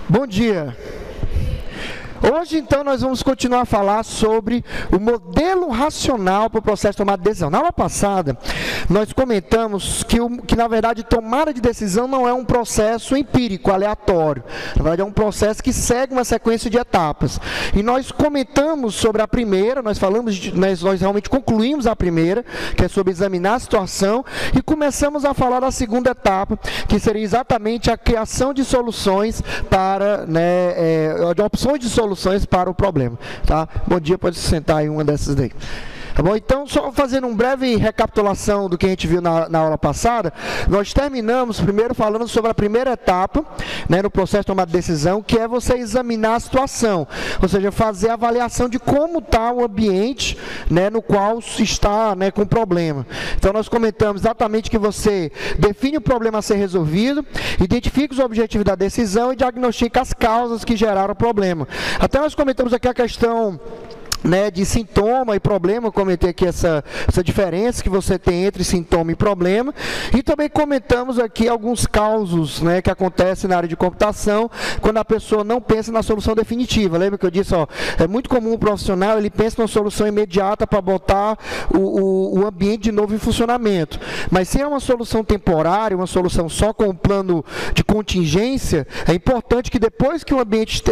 Bom dia. Hoje, então, nós vamos continuar a falar sobre o modelo racional para o processo de tomada de decisão. Na aula passada, nós comentamos que, na verdade, tomada de decisão não é um processo empírico, aleatório. Na verdade, é um processo que segue uma sequência de etapas. E nós comentamos sobre a primeira, nós realmente concluímos a primeira, que é sobre examinar a situação, e começamos a falar da segunda etapa, que seria exatamente a criação de soluções para, de opções de soluções para o problema, tá? Bom dia, pode se sentar em uma dessas daí. Tá bom? Então, só fazendo uma breve recapitulação do que a gente viu na aula passada, nós terminamos primeiro falando sobre a primeira etapa, no processo de tomada de decisão, que é você examinar a situação, ou seja, fazer a avaliação de como está o ambiente, no qual se está com o problema. Então, nós comentamos exatamente que você define o problema a ser resolvido, identifica os objetivos da decisão e diagnostica as causas que geraram o problema. Até nós comentamos aqui a questão de sintoma e problema, comentei aqui essa diferença que você tem entre sintoma e problema, e também comentamos aqui alguns causos que acontecem na área de computação, quando a pessoa não pensa na solução definitiva. Lembra que eu disse, é muito comum o profissional, ele pensa numa solução imediata para botar o ambiente de novo em funcionamento, mas se é uma solução temporária, uma solução só com um plano de contingência, é importante que depois que o ambiente,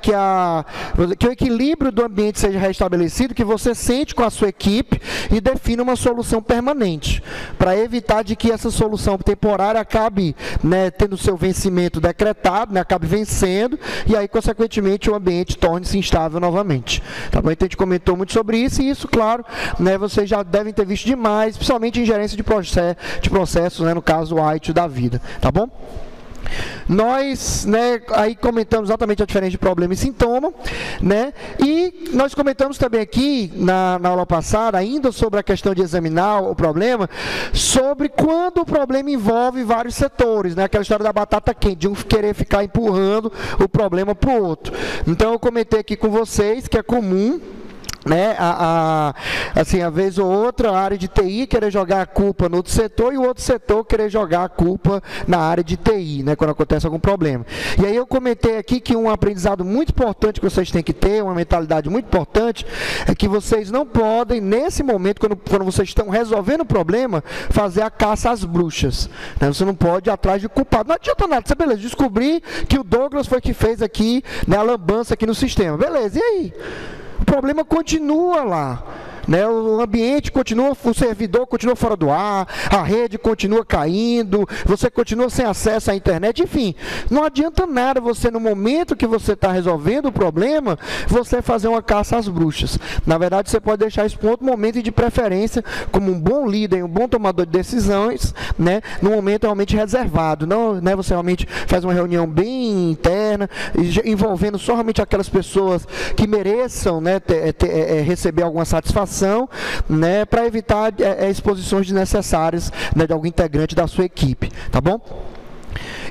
que o equilíbrio do ambiente seja restabelecido, que você sente com a sua equipe e defina uma solução permanente, para evitar de que essa solução temporária acabe tendo seu vencimento decretado, acabe vencendo, e aí, consequentemente, o ambiente torne-se instável novamente. Tá bom? Então, a gente comentou muito sobre isso, e isso, claro, vocês já devem ter visto demais, principalmente em gerência de processos, no caso, o ITIL da vida. Tá bom? Nós aí comentamos exatamente a diferença de problema e sintoma, e nós comentamos também aqui na aula passada, ainda sobre a questão de examinar o problema, sobre quando o problema envolve vários setores, aquela história da batata quente, de um querer ficar empurrando o problema para o outro. Então eu comentei aqui com vocês que é comum, assim, a vez ou outra, a área de TI querer jogar a culpa no outro setor e o outro setor querer jogar a culpa na área de TI, quando acontece algum problema. E aí eu comentei aqui que um aprendizado muito importante que vocês têm que ter, uma mentalidade muito importante, é que vocês não podem, nesse momento, quando vocês estão resolvendo o problema, fazer a caça às bruxas. Você não pode ir atrás de culpado. Não adianta nada, você, beleza, descobrir que o Douglas foi que fez aqui, a lambança aqui no sistema. Beleza, e aí? O problema continua lá. O ambiente continua, o servidor continua fora do ar, a rede continua caindo, você continua sem acesso à internet, enfim, não adianta nada você, no momento que você está resolvendo o problema, você fazer uma caça às bruxas. Na verdade, você pode deixar isso para um outro momento e, de preferência, como um bom líder, um bom tomador de decisões, num momento realmente reservado. Não, você realmente faz uma reunião bem interna, envolvendo só realmente aquelas pessoas que mereçam receber alguma satisfação, para evitar exposições desnecessárias de algum integrante da sua equipe, tá bom?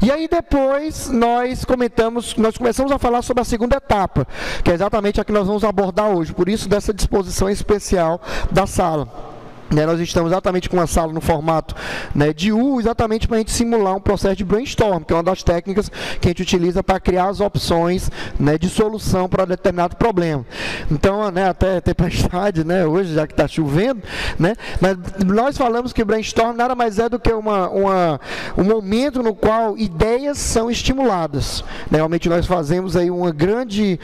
E aí depois nós começamos a falar sobre a segunda etapa, que é exatamente a que nós vamos abordar hoje, por isso dessa disposição especial da sala. Nós estamos exatamente com uma sala no formato de U, exatamente para a gente simular um processo de brainstorm, que é uma das técnicas que a gente utiliza para criar as opções de solução para determinado problema. Então, até tempestade, hoje, já que está chovendo, mas nós falamos que o brainstorm nada mais é do que um momento no qual ideias são estimuladas. Realmente nós fazemos aí um grande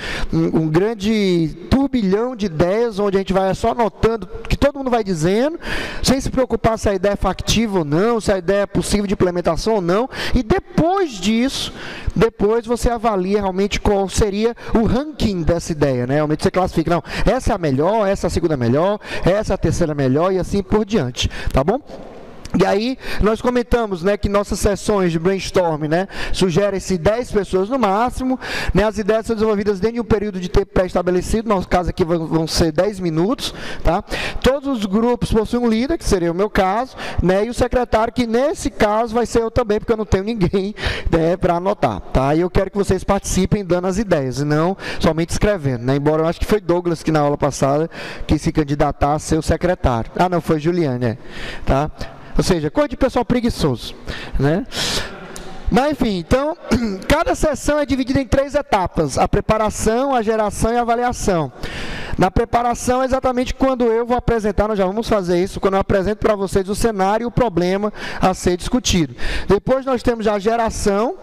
turbilhão de ideias, onde a gente vai só anotando que todo mundo vai dizendo, sem se preocupar se a ideia é factível ou não, se a ideia é possível de implementação ou não, e depois disso, você avalia realmente qual seria o ranking dessa ideia, realmente você classifica, não, essa é a melhor, essa é a segunda melhor, essa é a terceira melhor, e assim por diante, tá bom? E aí, nós comentamos que nossas sessões de brainstorming sugerem-se 10 pessoas no máximo, as ideias são desenvolvidas dentro de um período de tempo pré-estabelecido, no nosso caso aqui vão ser 10 minutos, tá? Todos os grupos possuem um líder, que seria o meu caso, e o secretário, que nesse caso vai ser eu também, porque eu não tenho ninguém para anotar, tá? E eu quero que vocês participem dando as ideias, e não somente escrevendo, Embora eu acho que foi Douglas que na aula passada quis se candidatar a ser o secretário. Ah, não, foi Juliane, tá? Ou seja, coisa de pessoal preguiçoso, Mas enfim, então, cada sessão é dividida em 3 etapas: a preparação, a geração e a avaliação. Na preparação é exatamente quando eu vou apresentar, nós já vamos fazer isso, quando eu apresento para vocês o cenário e o problema a ser discutido. Depois nós temos a geração,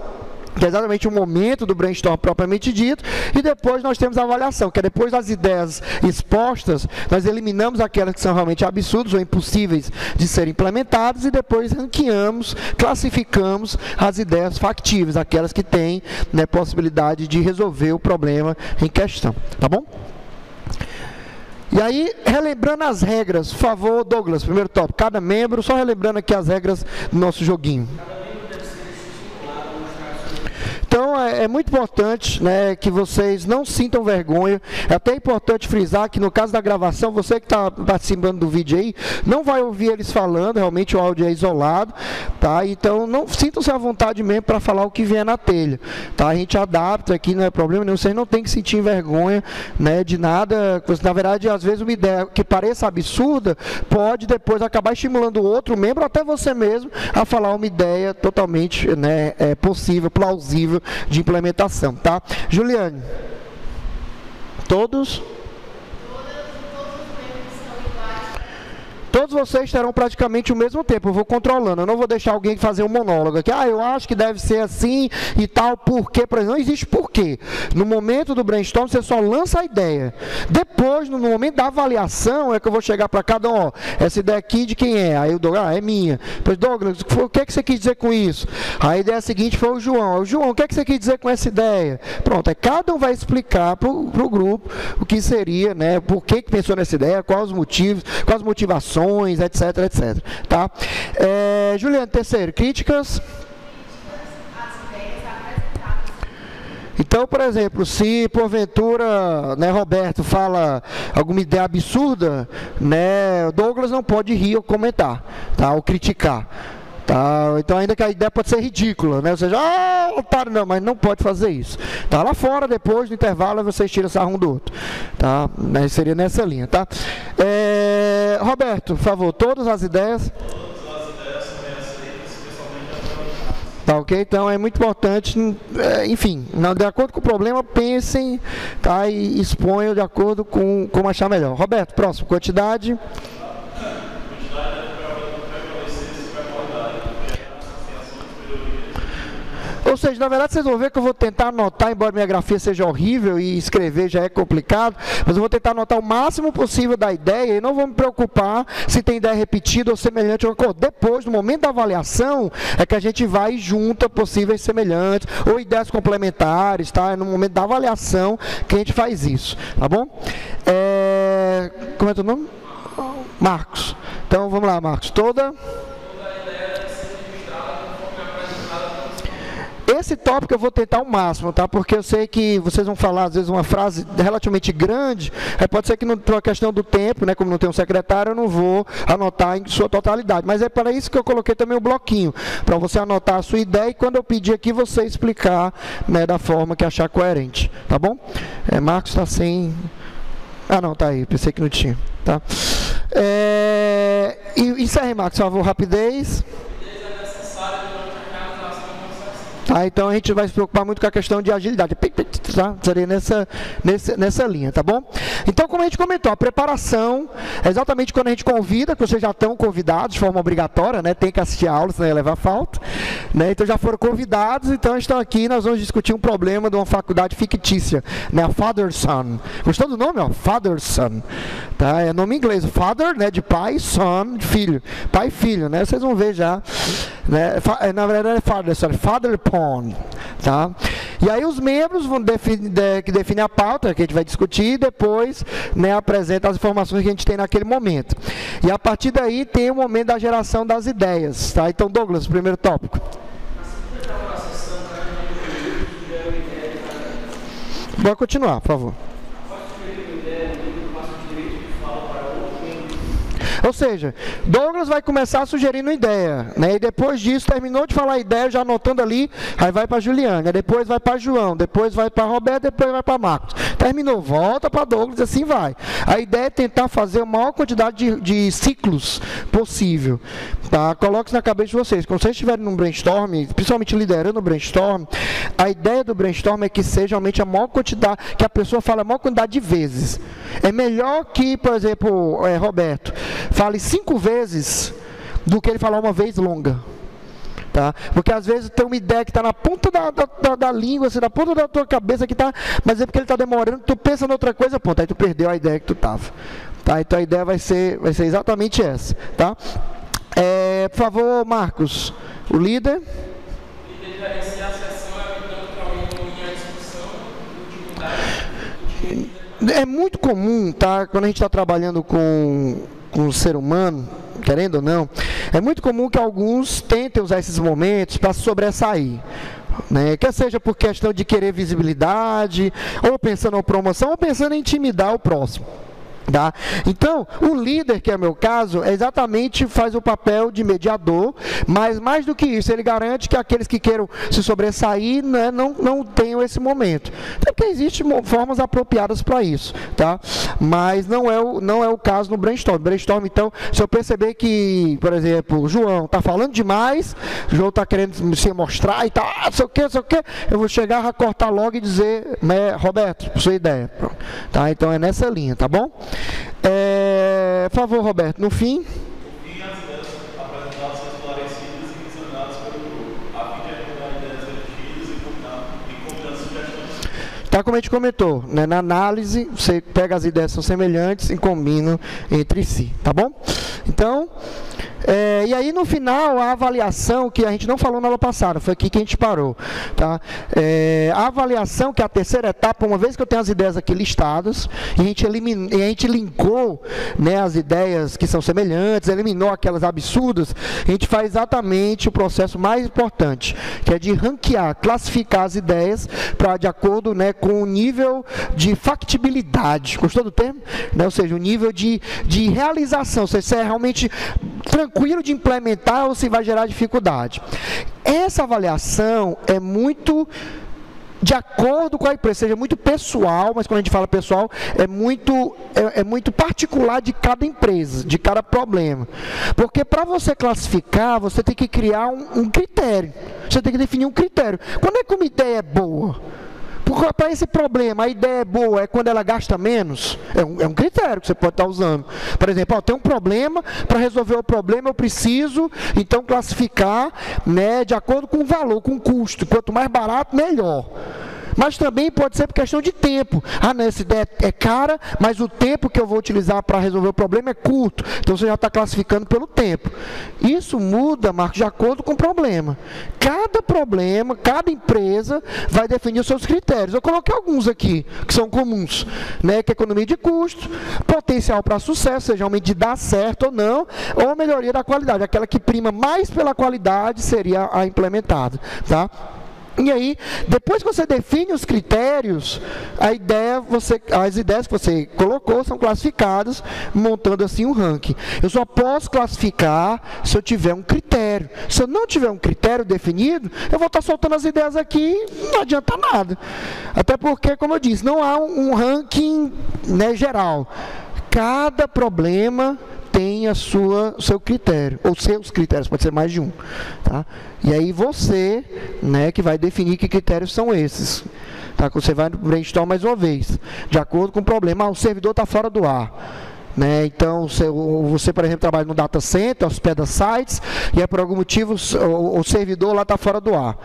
que é exatamente o momento do brainstorm propriamente dito, e depois nós temos a avaliação, que é depois das ideias expostas, nós eliminamos aquelas que são realmente absurdas ou impossíveis de serem implementadas, e depois ranqueamos, classificamos as ideias factíveis, aquelas que têm, né, possibilidade de resolver o problema em questão, tá bom? E aí, relembrando as regras, por favor, Douglas, primeiro tópico, cada membro, só relembrando aqui as regras do nosso joguinho. Então, é muito importante, né, que vocês não sintam vergonha. É até importante frisar que no caso da gravação, você que está participando do vídeo aí, não vai ouvir eles falando, realmente o áudio é isolado, tá? Então, não sintam-se à vontade mesmo para falar o que vier na telha, tá? A gente adapta aqui, não é problema nenhum, vocês não tem que sentir vergonha, né, de nada. Na verdade, às vezes uma ideia que pareça absurda, pode depois acabar estimulando o outro membro, até você mesmo, a falar uma ideia totalmente, né, possível, plausível, de implementação, tá? Juliane, todos vocês terão praticamente o mesmo tempo, eu vou controlando, eu não vou deixar alguém fazer um monólogo aqui, eu acho que deve ser assim e tal, por quê? Não existe porquê. No momento do brainstorm, você só lança a ideia. Depois, no momento da avaliação, é que eu vou chegar para cada um, essa ideia aqui de quem é? Aí o Douglas, é minha. Depois, Douglas, o que é que você quis dizer com isso? A ideia seguinte foi o João. João, o que é que você quis dizer com essa ideia? Pronto, aí cada um vai explicar para o grupo o que seria, né, por que pensou nessa ideia, quais os motivos, quais as motivações, etc, etc, tá? Juliana, terceiro, críticas. Então, por exemplo, se porventura, né, Roberto fala alguma ideia absurda, né, Douglas não pode rir ou comentar, tá, ou criticar. Tá, então ainda que a ideia pode ser ridícula, né? Ou seja, otário, não, mas não pode fazer isso. Tá, lá fora, depois, no intervalo, vocês tiram sarro um do outro. Tá? Mas seria nessa linha, tá? Roberto, por favor, todas as ideias. Todas as ideias são bem aceitas, especialmente. Tá, ok? Então é muito importante, enfim, de acordo com o problema, pensem, tá? E exponham de acordo com como achar melhor. Roberto, próximo, quantidade. Ou seja, na verdade vocês vão ver que eu vou tentar anotar, embora minha grafia seja horrível e escrever já é complicado, mas eu vou tentar anotar o máximo possível da ideia e não vou me preocupar se tem ideia repetida ou semelhante. Depois, no momento da avaliação, é que a gente vai e junta possíveis semelhantes ou ideias complementares, tá? É no momento da avaliação que a gente faz isso, tá bom? Como é teu nome? Marcos. Então, vamos lá, Marcos. Esse tópico eu vou tentar ao máximo, tá? Porque eu sei que vocês vão falar, às vezes, uma frase relativamente grande, pode ser que, por uma questão do tempo, né, como não tem um secretário, eu não vou anotar em sua totalidade. Mas é para isso que eu coloquei também o bloquinho, para você anotar a sua ideia e quando eu pedir aqui, você explicar, né, da forma que achar coerente, tá bom? Marcos está sem... Ah, não, tá aí, pensei que não tinha, tá? Encerre, Marcos, por favor, rapidez. Tá, então a gente vai se preocupar muito com a questão de agilidade, tá? Seria nessa linha, tá bom? Então, como a gente comentou, a preparação é exatamente quando a gente convida, que vocês já estão convidados de forma obrigatória, né? Tem que assistir a aula, senão ia levar falta, né? Então já foram convidados, então estão aqui, nós vamos discutir um problema de uma faculdade fictícia, né? A Father-Son. Gostou do nome, ó? Father-Son. Tá? É nome em inglês, Father, né? De pai, Son, de filho. Pai e filho, né? Vocês vão ver já, né? Na verdade é Father-Son, Father-Pon, tá? E aí os membros vão que definem a pauta que a gente vai discutir e depois, né, apresenta as informações que a gente tem naquele momento. E a partir daí tem o momento da geração das ideias, tá? Então, Douglas, primeiro tópico. Pode continuar, por favor. Ou seja, Douglas vai começar sugerindo ideia, né? E depois disso, terminou de falar a ideia, já anotando ali, aí vai para Juliana, depois vai para João, depois vai para Roberto, depois vai para Marcos. Terminou, volta para Douglas e assim vai. A ideia é tentar fazer a maior quantidade de ciclos possível. Tá? Coloque isso na cabeça de vocês. Quando vocês estiverem num brainstorm, principalmente liderando o brainstorm, a ideia do brainstorm é que seja realmente a maior quantidade, que a pessoa fale a maior quantidade de vezes. É melhor que, por exemplo, Roberto, fale 5 vezes do que ele falar uma vez longa. Tá? Porque às vezes tem uma ideia que está na ponta da língua, assim, na ponta da tua cabeça que tá, mas é porque ele está demorando, tu pensa em outra coisa, ponto, aí tu perdeu a ideia que tu estava. Tá? Então a ideia vai ser exatamente essa. Tá? Por favor, Marcos, o líder. Diferenciar a sessão evitando que alguém domine a discussão. É muito comum, tá? Quando a gente está trabalhando com o ser humano, querendo ou não, é muito comum que alguns tentem usar esses momentos para sobressair. Né? Quer seja por questão de querer visibilidade, ou pensando em promoção, ou pensando em intimidar o próximo. Tá? Então, o líder, que é o meu caso, exatamente faz o papel de mediador, mas mais do que isso, ele garante que aqueles que queiram se sobressair, né, não tenham esse momento. Até porque existem formas apropriadas para isso, tá? Mas não é o caso no brainstorm. Brainstorm, então, se eu perceber que, por exemplo, o João está falando demais, o João está querendo se mostrar e tal, não sei o que, eu vou chegar a cortar logo e dizer, Roberto, sua ideia. Tá? Então é nessa linha, tá bom? Por favor, Roberto, no fim. As ideias apresentadas são esclarecidas e visionadas pelo grupo, a fim de ajudar ideias repetidas e combinar sugestões. Tá, como a gente comentou, né? Na análise, você pega as ideias que são semelhantes e combina entre si, tá bom? Então, e aí no final, a avaliação, que a gente não falou na aula passada, foi aqui que a gente parou, tá? A avaliação, que é a terceira etapa, uma vez que eu tenho as ideias aqui listadas, e a gente linkou, né, as ideias que são semelhantes, eliminou aquelas absurdas, a gente faz exatamente o processo mais importante, que é de ranquear, classificar as ideias de acordo, né, com o nível de factibilidade, gostou do termo? Né? Ou seja, o nível de realização, se é realmente tranquilo de implementar ou se vai gerar dificuldade. Essa avaliação é muito de acordo com a empresa, seja muito pessoal, mas quando a gente fala pessoal, é muito particular de cada empresa, de cada problema. Porque para você classificar, você tem que criar um critério, você tem que definir um critério. Quando é que uma ideia é boa? Para esse problema, a ideia é boa, é quando ela gasta menos? É um critério que você pode estar usando. Por exemplo, tem um problema, para resolver o problema eu preciso, então, classificar, né, de acordo com o valor, com o custo. Quanto mais barato, melhor. Mas também pode ser por questão de tempo. Não, essa ideia é cara, mas o tempo que eu vou utilizar para resolver o problema é curto. Então você já está classificando pelo tempo. Isso muda, Marcos, de acordo com o problema. Cada problema, cada empresa vai definir os seus critérios. Eu coloquei alguns aqui, que são comuns, né? Que é economia de custo, potencial para sucesso, seja realmente de dar certo ou não, ou melhoria da qualidade. Aquela que prima mais pela qualidade seria a implementada, tá? E aí, depois que você define os critérios, as ideias que você colocou são classificadas, montando assim um ranking. Eu só posso classificar se eu tiver um critério. Se eu não tiver um critério definido, eu vou estar soltando as ideias aqui e não adianta nada. Até porque, como eu disse, não há um ranking, né, geral. Cada problema tem o seu critério, ou seus critérios, pode ser mais de um. Tá? E aí você, né, que vai definir que critérios são esses. Tá? Você vai brainstorm mais uma vez, de acordo com o problema. O servidor está fora do ar. Né? Então, você, por exemplo, trabalha no data center, hospeda sites, e por algum motivo o servidor lá está fora do ar.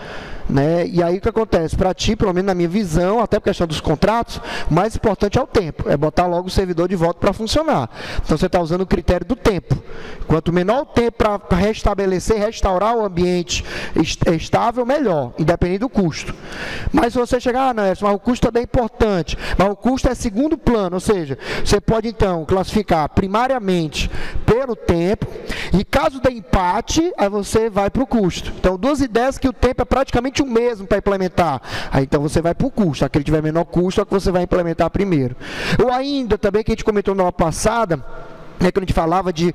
Né? E aí o que acontece? Para ti, pelo menos na minha visão, até por questão dos contratos, o mais importante é o tempo, é botar logo o servidor de volta para funcionar. Então você está usando o critério do tempo. Quanto menor o tempo para restabelecer, restaurar o ambiente estável, melhor, independente do custo. Mas se você chegar, não, mas o custo também é importante, mas o custo é segundo plano, ou seja, você pode então classificar primariamente pelo tempo, e caso dê empate, aí você vai para o custo. Então, duas ideias que o tempo é praticamente o mesmo para implementar. Aí então você vai para o custo, aquele que tiver menor custo é o que você vai implementar primeiro. Ou ainda, também que a gente comentou na aula passada, quando a gente falava de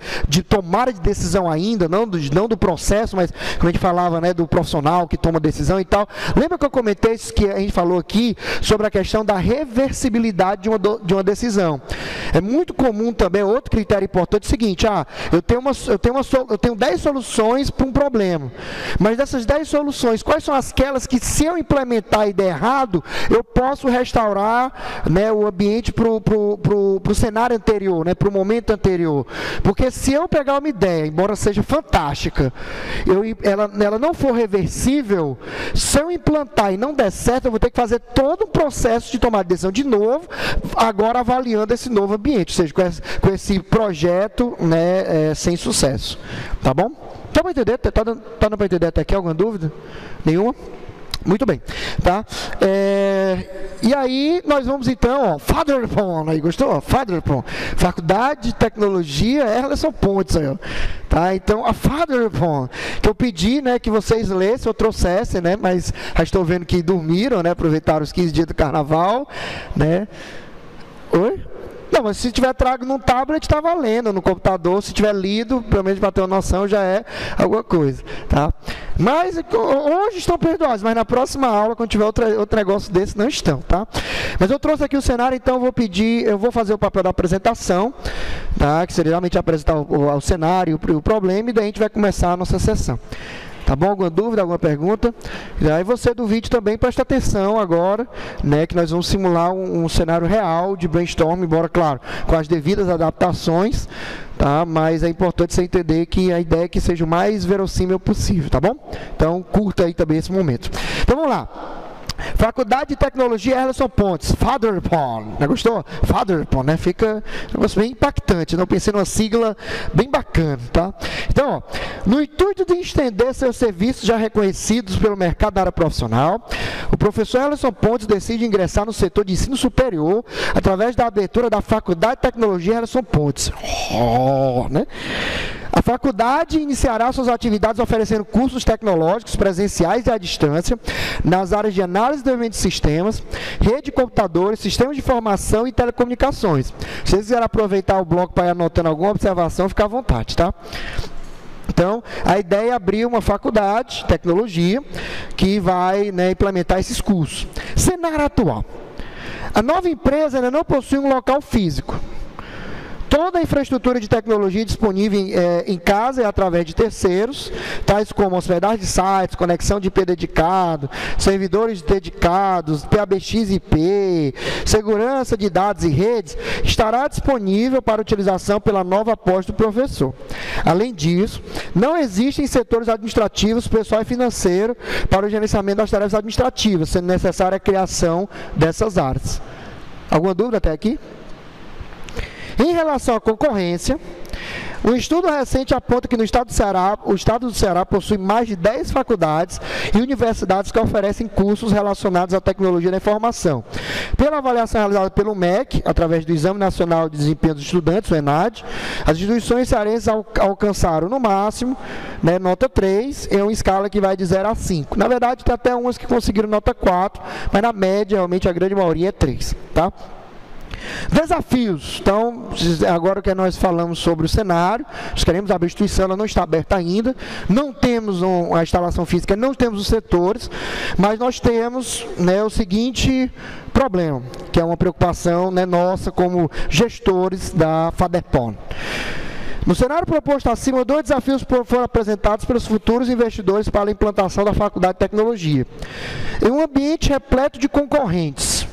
tomada de decisão ainda, não do processo, mas quando a gente falava, né, do profissional que toma decisão e tal. Lembra que eu comentei isso que a gente falou aqui sobre a questão da reversibilidade de uma decisão? É muito comum também, outro critério importante é o seguinte: eu tenho 10 soluções para um problema, mas dessas 10 soluções, quais são aquelas que, se eu implementar e der errado, eu posso restaurar, né, o ambiente para o cenário anterior, né, para o momento anterior? Porque se eu pegar uma ideia, embora seja fantástica, ela não for reversível, se eu implantar e não der certo, eu vou ter que fazer todo um processo de tomar decisão de novo, agora avaliando esse novo ambiente, ou seja, com esse projeto, né, sem sucesso. Tá bom? Dá para entender? Tá dando para entender até aqui? Alguma dúvida? Nenhuma? Muito bem, tá? E aí nós vamos então, ó, FADERPON, aí gostou? FADERPON, Faculdade de Tecnologia Erleson Pontes, aí, ó. Tá? Então a FADERPON, que eu pedi, né, que vocês lessem ou trouxessem, né, mas já estou vendo que dormiram, né, aproveitaram os 15 dias do carnaval, né? Oi? Não, mas se tiver trago num tablet, está valendo, no computador, se tiver lido, pelo menos para ter uma noção, já é alguma coisa, tá? Mas hoje estão perdoados, mas na próxima aula, quando tiver outro negócio desse, não estão, tá? Mas eu trouxe aqui o cenário, então eu vou fazer o papel da apresentação, tá? Que seria realmente apresentar o cenário, o problema, e daí a gente vai começar a nossa sessão. Tá bom? Alguma dúvida, alguma pergunta? E aí você do vídeo também presta atenção agora, né, que nós vamos simular um cenário real de brainstorm, embora, claro, com as devidas adaptações, tá? Mas é importante você entender que a ideia é que seja o mais verossímil possível, tá bom? Então, curta aí também esse momento. Então, vamos lá. Faculdade de Tecnologia Erleson Pontes, FADERPON, né, gostou? FADERPON, né? Fica um negócio bem impactante, né? Eu pensei numa sigla bem bacana, tá? Então, ó, no intuito de estender seus serviços já reconhecidos pelo mercado da área profissional, o professor Erleson Pontes decide ingressar no setor de ensino superior através da abertura da Faculdade de Tecnologia Erleson Pontes. Né? A faculdade iniciará suas atividades oferecendo cursos tecnológicos presenciais e à distância nas áreas de análise e desenvolvimento de sistemas, rede de computadores, sistemas de informação e telecomunicações. Se vocês quiserem aproveitar o bloco para ir anotando alguma observação, fica à vontade, tá? Então, a ideia é abrir uma faculdade de tecnologia que vai, né, implementar esses cursos. Cenário atual. A nova empresa ainda não possui um local físico. Toda a infraestrutura de tecnologia disponível em casa é através de terceiros, tais como hospedagem de sites, conexão de IP dedicado, servidores dedicados, PABX IP, segurança de dados e redes, estará disponível para utilização pela nova aposta do professor. Além disso, não existem setores administrativos, pessoal e financeiro para o gerenciamento das tarefas administrativas, sendo necessária a criação dessas áreas. Alguma dúvida até aqui? Em relação à concorrência, um estudo recente aponta que no estado do Ceará possui mais de 10 faculdades e universidades que oferecem cursos relacionados à tecnologia da informação. Pela avaliação realizada pelo MEC, através do Exame Nacional de Desempenho dos Estudantes, o ENAD, as instituições cearenses alcançaram no máximo, né, nota 3, em uma escala que vai de 0 a 5. Na verdade, tem até umas que conseguiram nota 4, mas na média, realmente, a grande maioria é 3, tá? Desafios. Então, agora que nós falamos sobre o cenário, nós queremos abrir a instituição, ela não está aberta ainda, não temos a instalação física, não temos os setores, mas nós temos, né, o seguinte problema, que é uma preocupação, né, nossa como gestores da FADERPON. No cenário proposto acima, 2 desafios foram apresentados pelos futuros investidores para a implantação da Faculdade de Tecnologia. Em um ambiente repleto de concorrentes,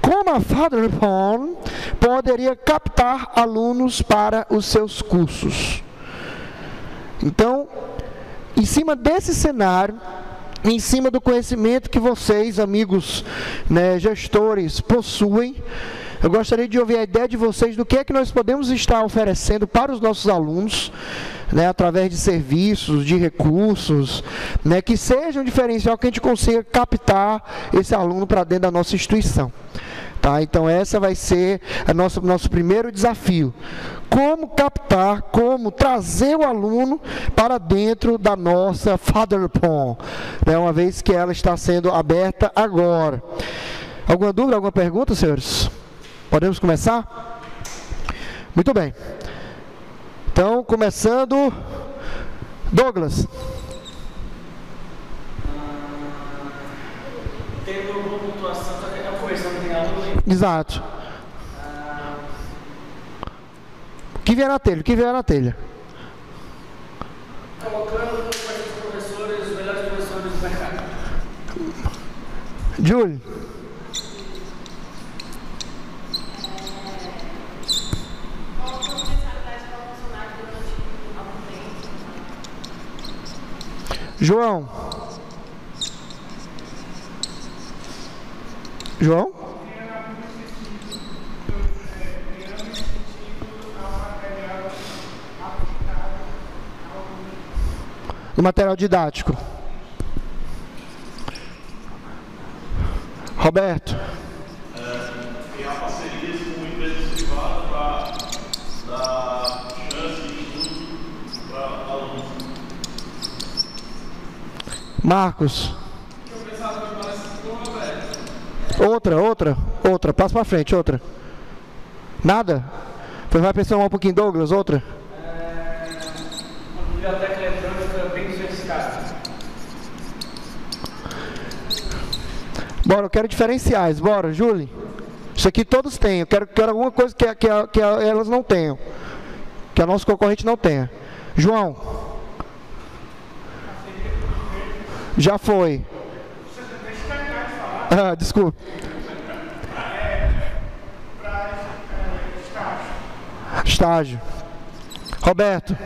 como a FADERPON poderia captar alunos para os seus cursos? Então, em cima desse cenário, em cima do conhecimento que vocês, amigos, né, gestores, possuem, eu gostaria de ouvir a ideia de vocês do que é que nós podemos estar oferecendo para os nossos alunos, né, através de serviços, de recursos, né, que sejam um diferencial, que a gente consiga captar esse aluno para dentro da nossa instituição. Tá? Então, essa vai ser nosso primeiro desafio. Como captar, como trazer o aluno para dentro da nossa FADERPON, né, uma vez que ela está sendo aberta agora. Alguma dúvida, alguma pergunta, senhores? Podemos começar? Muito bem. começando. Douglas. Tem uma pontuação, só que a conversão tem algo. Exato. O que vier na telha? O que vier na telha? Colocando os professores, os melhores professores do mercado. Júlio. João. João? No material didático. Roberto. Criar parcerias com empresas privadas para dar chance de estudo para alunos. Marcos. Outra. Passa para frente, outra. Nada? Pois vai pensar um pouquinho, Douglas, outra. Uma biblioteca eletrônica bem diversificada. Bora, eu quero diferenciais. Bora, Júlio. Isso aqui todos têm. Eu quero alguma coisa que elas não tenham. Que a nossa concorrente não tenha. João. Já foi. Ah, desculpa. Estágio. Roberto.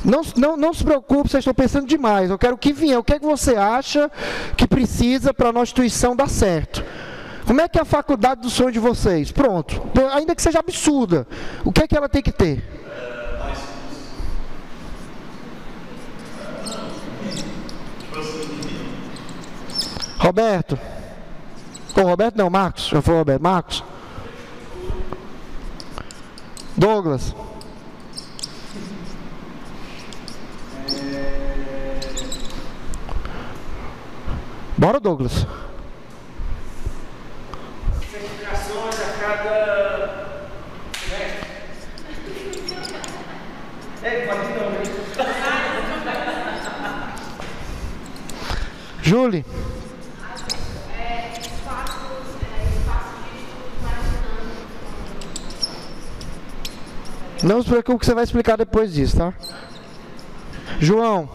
Não se preocupe, vocês estão pensando demais. Eu quero o que vier. O que é que você acha que precisa para a nossa instituição dar certo? Como é que é a faculdade do sonho de vocês? Pronto. Ainda que seja absurda. O que é que ela tem que ter? Roberto. Roberto não, Marcos. Já foi Roberto. Marcos. Douglas. Bora, Douglas. Certificações a cada semestre. Pode não, né? Júlia. Não se preocupe que você vai explicar depois disso, tá? João.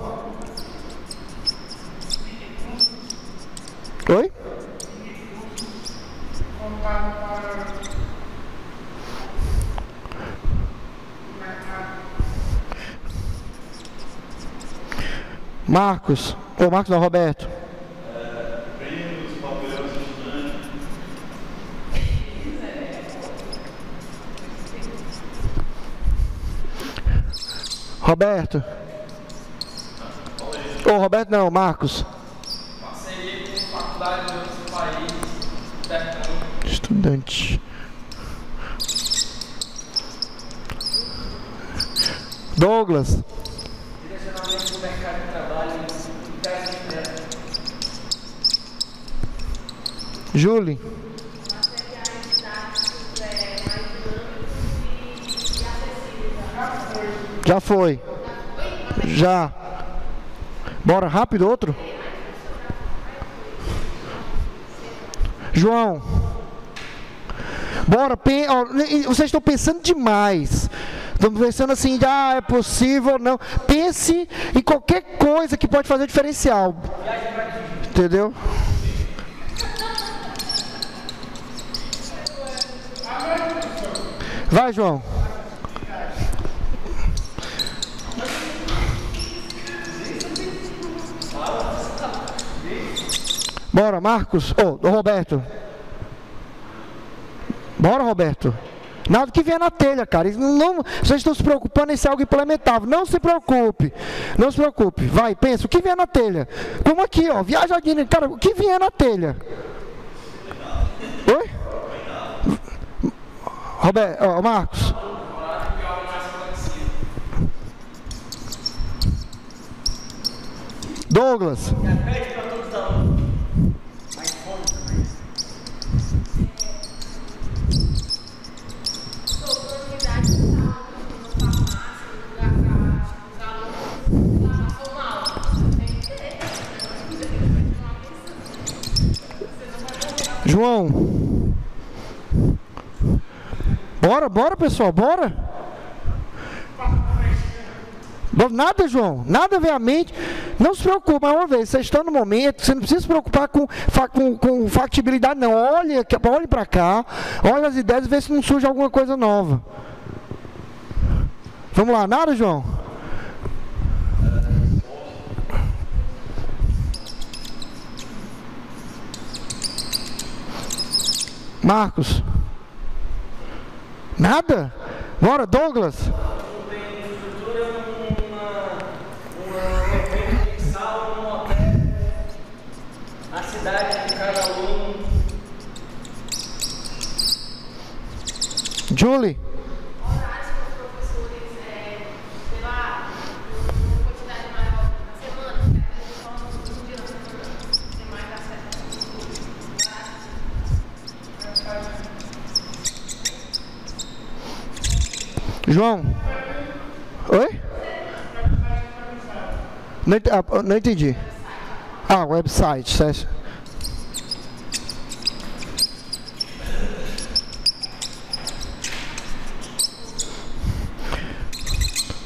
Oi? Marcos. Ou Marcos não, Roberto. Roberto. Ou Roberto não, Marcos. Parceria com faculdade de outros países, Estudante. Douglas. Direcionamento do mercado de trabalho interno. Júlia. Já foi. Já. Bora, rápido, outro. João. Bora, vocês estão pensando demais. Estão pensando assim, é possível, não. Pense em qualquer coisa que pode fazer diferencial. Entendeu? Vai, João. Bora, Marcos. Roberto. Bora, Roberto. Nada que vier na telha, cara. Não, vocês estão se preocupando em ser algo implementável. Não se preocupe. Não se preocupe. Vai, pensa. O que vier na telha? Como aqui, ó. Viaja aqui. Cara, o que vier na telha? Oi? Roberto, Marcos. Douglas. João. Bora, pessoal, bora. Nada, João, nada vem à mente. Não se preocupe, mais uma vez, vocês estão no momento, você não precisa se preocupar com factibilidade, não. Olhe para cá, olha as ideias e vê se não surge alguma coisa nova. Vamos lá, nada, João? Marcos? Nada? Bora, Douglas? A cidade de cada aluno. Julie? Horários para os professores, sei lá, uma quantidade maior na semana, porque às vezes só um dia na semana tem mais acesso. João? Oi? Não entendi. Website, certo?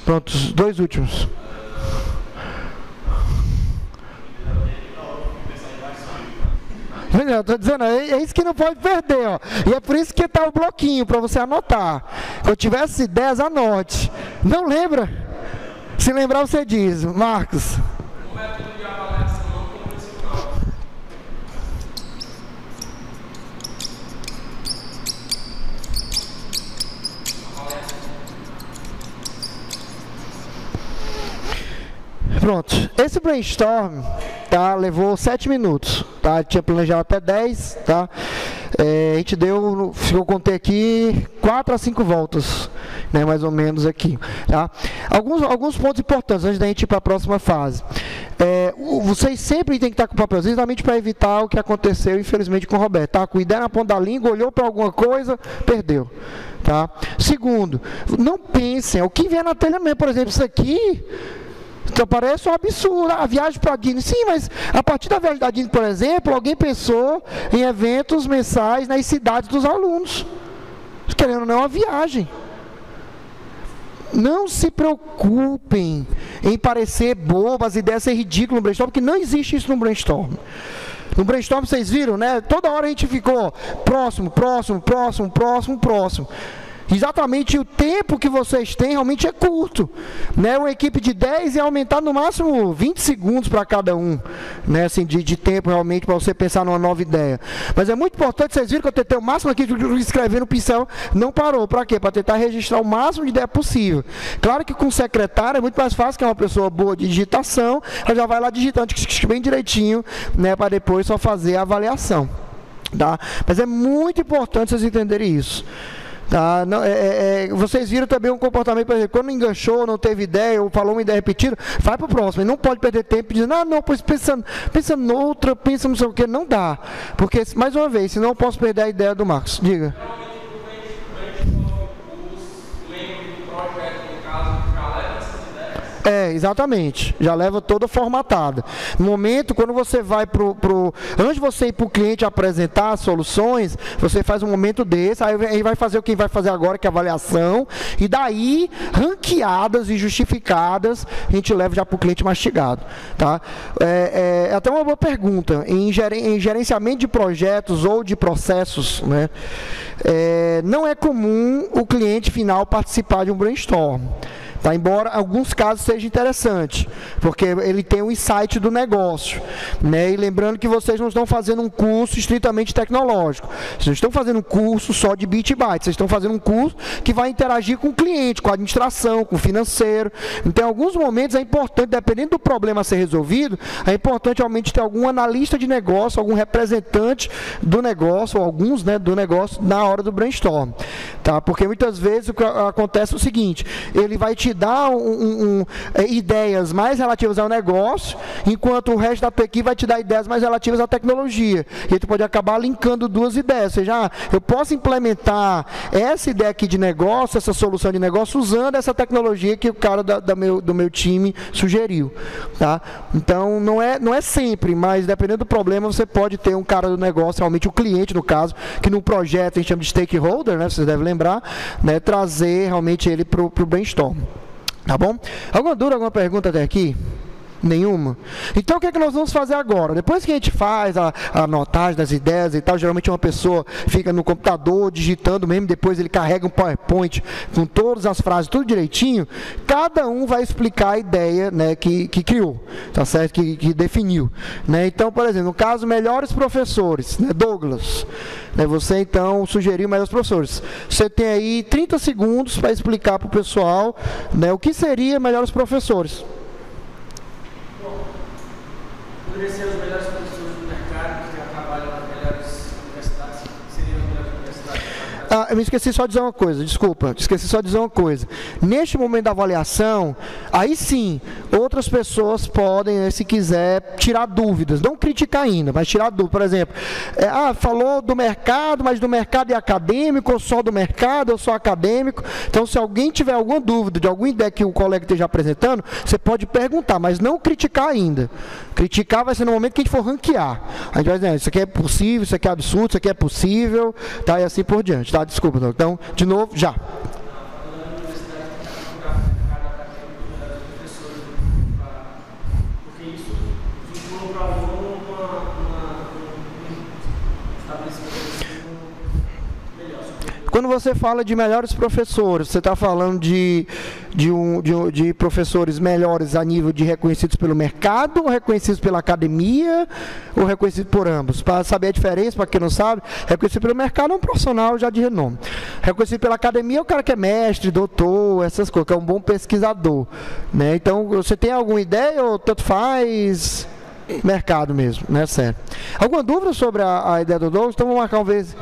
Pronto, os dois últimos. Eu estou dizendo, é isso que não pode perder, ó. E é por isso que está o bloquinho, para você anotar. Quando tivesse ideias, anote. Não lembra? Se lembrar, você diz. Marcos. O método de avaliação não convencional. Pronto, esse brainstorm, tá, levou 7 minutos, tá, tinha planejado até 10, tá, a gente deu, eu contei aqui, 4 a 5 voltas, né, mais ou menos aqui, tá. Alguns pontos importantes antes da gente ir para a próxima fase. Vocês sempre têm que estar com o papelzinho, exatamente para evitar o que aconteceu, infelizmente, com o Roberto, tá, com a ideia na ponta da língua, olhou para alguma coisa, perdeu, tá. Segundo, não pensem, o que vier na telha mesmo, por exemplo, isso aqui... Então parece um absurdo, a viagem para a Disney, sim, mas a partir da viagem da Disney, por exemplo, alguém pensou em eventos mensais nas cidades dos alunos, querendo ou não, uma viagem. Não se preocupem em parecer bobo, as ideias serem ridículas no brainstorm, porque não existe isso no brainstorm. No brainstorm, vocês viram, né? Toda hora a gente ficou próximo. Exatamente o tempo que vocês têm realmente é curto, né? Uma equipe de 10 é aumentar no máximo 20 segundos para cada um, né? Assim, de tempo realmente para você pensar numa nova ideia. Mas é muito importante, vocês viram que eu tentei o máximo aqui de escrever no pincel, não parou. Para quê? Para tentar registrar o máximo de ideia possível. Claro que com o secretário é muito mais fácil, que é uma pessoa boa de digitação, ela já vai lá digitando bem direitinho, né? Para depois só fazer a avaliação, tá? Mas é muito importante vocês entenderem isso. Tá? Não, vocês viram também um comportamento, por exemplo, quando enganchou, não teve ideia, ou falou uma ideia repetida, vai para o próximo, e não pode perder tempo dizendo, não, pois pensa noutra, pensa não sei o que, não dá, porque, mais uma vez, senão eu posso perder a ideia do Marcos, diga. Exatamente, já leva toda formatada. No momento, quando você vai antes de você ir para o cliente apresentar as soluções, você faz um momento desse, aí vai fazer o que vai fazer agora, que é a avaliação, e daí, ranqueadas e justificadas, a gente leva já para o cliente mastigado, tá? Até uma boa pergunta, em gerenciamento de projetos ou de processos, né, não é comum o cliente final participar de um brainstorm. Tá? Embora em alguns casos seja interessante, porque ele tem um insight do negócio, né? E lembrando que vocês não estão fazendo um curso estritamente tecnológico, vocês não estão fazendo um curso só de bit e byte, vocês estão fazendo um curso que vai interagir com o cliente, com a administração, com o financeiro. Então, em alguns momentos é importante, dependendo do problema a ser resolvido, é importante realmente ter algum analista de negócio, algum representante do negócio, ou alguns, né, do negócio na hora do brainstorm, tá? Porque muitas vezes o que acontece é o seguinte, ele vai te dar ideias mais relativas ao negócio, enquanto o resto da tua equipe vai te dar ideias mais relativas à tecnologia. E aí tu pode acabar linkando duas ideias. Ou seja, eu posso implementar essa ideia aqui de negócio, essa solução de negócio, usando essa tecnologia que o cara do meu time sugeriu. Tá? Então, não é sempre, mas dependendo do problema, você pode ter um cara do negócio, realmente o cliente, no caso, que num projeto a gente chama de stakeholder, né, vocês devem lembrar, né, trazer realmente ele para o brainstorm. Tá bom? Alguma dúvida, alguma pergunta até aqui? Nenhuma? Então o que é que nós vamos fazer agora? Depois que a gente faz a anotagem das ideias e tal, geralmente uma pessoa fica no computador digitando mesmo, depois ele carrega um PowerPoint com todas as frases, tudo direitinho, cada um vai explicar a ideia, né, que criou, tá certo? Que definiu. Né? Então, por exemplo, no caso, melhores professores, né, Douglas, né, você então sugeriu melhores professores. Você tem aí 30 segundos para explicar para o pessoal, né, o que seria melhores professores. Poderia ser os melhores professores do mercado, que já trabalham nas melhores universidades, seriam as melhores universidades. Eu me esqueci só de dizer uma coisa, desculpa, esqueci só de dizer uma coisa. Neste momento da avaliação, aí sim, outras pessoas podem, se quiser, tirar dúvidas, não criticar ainda, mas tirar dúvidas. Por exemplo, falou do mercado, mas do mercado é acadêmico, ou só do mercado, ou só acadêmico. Então, se alguém tiver alguma dúvida de alguma ideia que o colega esteja apresentando, você pode perguntar, mas não criticar ainda. Criticar vai ser no momento que a gente for ranquear. A gente vai dizer, isso aqui é possível, isso aqui é absurdo, isso aqui é possível, tá? E assim por diante, tá? Desculpa, doutor. Então, de novo, já. Quando você fala de melhores professores, você está falando de professores melhores a nível de reconhecidos pelo mercado, ou reconhecidos pela academia, ou reconhecidos por ambos? Para saber a diferença, para quem não sabe, reconhecido pelo mercado é um profissional já de renome. Reconhecido pela academia é o cara que é mestre, doutor, essas coisas, que é um bom pesquisador. Né? Então, você tem alguma ideia ou tanto faz mercado mesmo, né? Sério. Alguma dúvida sobre a ideia do Douglas? Então, vamos marcar uma vez.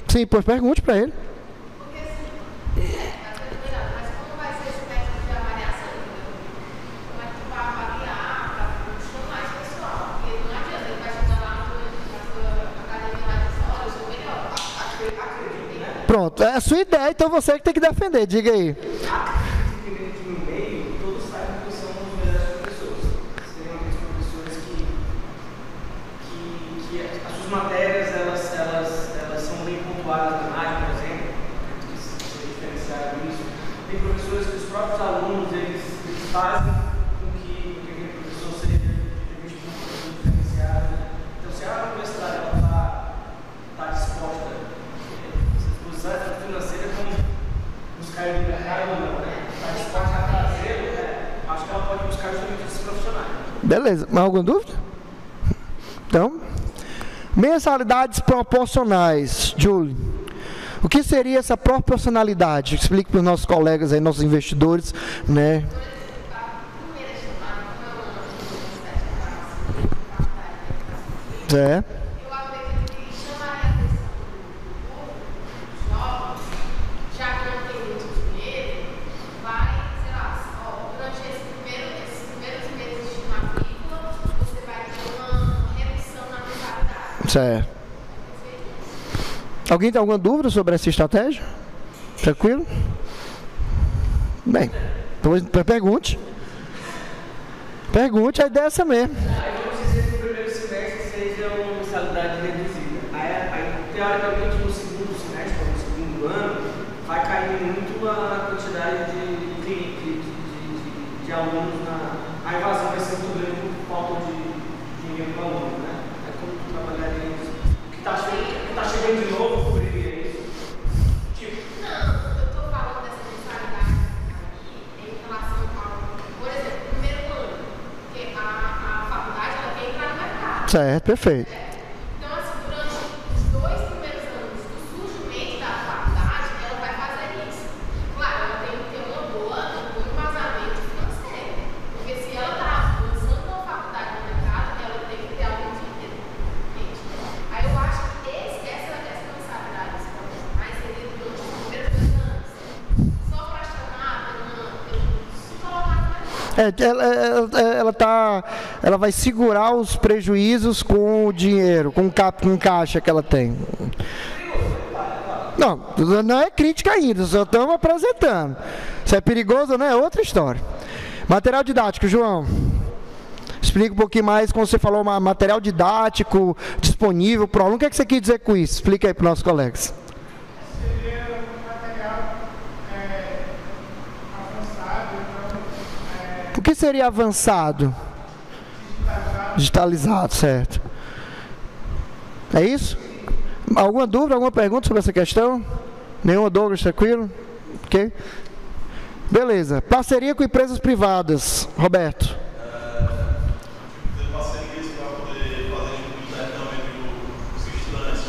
Sim, pois pergunte para ele. Porque assim, mas como vai ser esse método de avaliação? Como é que tu vai avaliar para chamar esse pessoal? Porque não adianta, ele vai chegar lá na tua academia lá e dizer, olha, eu sou melhor. Acredito, né? Pronto, é a sua ideia, então você que tem que defender, diga aí. Acredito que no meio, todos sabem que são os melhores professores. Seriam aqueles professores que as suas matérias, elas são bem pontuadas na área, por exemplo, que se diferenciaram isso. Tem professores que os próprios alunos, eles fazem com que aquele professor seja visto como um professor diferenciado. Então, se a universidade está disposta, essa exposição financeira, como buscar ele no mercado ou não, né? Está disposta a trazê-lo, né? Acho que ela pode buscar justamente esses profissionais. Beleza, mais alguma dúvida? Então, mensalidades proporcionais, Julie. O que seria essa proporcionalidade? Explique para os nossos colegas aí, nossos investidores, né? É. Eu acredito que chamaria a atenção do jovem, já que não tem muito dinheiro, vai, sei lá, durante esses primeiros meses de matrícula, você vai ter uma redução na mensalidade. Certo. Alguém tem alguma dúvida sobre essa estratégia? Tranquilo? Bem, então pergunte. Pergunte, a ideia é essa mesmo. Aí vamos dizer que o primeiro semestre seja uma mensalidade reduzida. Aí teoricamente, no segundo semestre, ou no segundo ano, vai cair muito a quantidade de alunos a evasão vai ser muito grande por falta de dinheiro para o aluno, né? É como tu trabalharia isso. O que está chegando de novo, cobriria isso? Não, eu estou falando dessa mensalidade aqui em relação ao, por exemplo, primeiro ano, porque a faculdade ela tem que entrar no mercado. Certo, perfeito. Então, assim, durante os 2 primeiros anos do surgimento da faculdade, ela vai fazer isso. Claro, ela tem que ter um bom embasamento financeiro, porque se ela está lançando uma faculdade no mercado, ela tem que ter algum dinheiro. Aí eu acho que essa mensalidade mais seria durante os primeiros 2 anos, só para chamar pela Ela vai segurar os prejuízos com o dinheiro, com caixa que ela tem. Não é crítica ainda, só estamos apresentando. Se é perigoso ou não é outra história. Material didático, João. Explica um pouquinho mais, como você falou, material didático disponível para o aluno. O que você quis dizer com isso? Explica aí para os nossos colegas. Seria um material avançado. O que seria avançado? Digitalizado, certo. É isso? Alguma dúvida, alguma pergunta sobre essa questão? Nenhuma, Douglas, tranquilo? Ok? Beleza. Parceria com empresas privadas. Roberto. Parcerias para poder fazer um intercâmbio dos estudantes,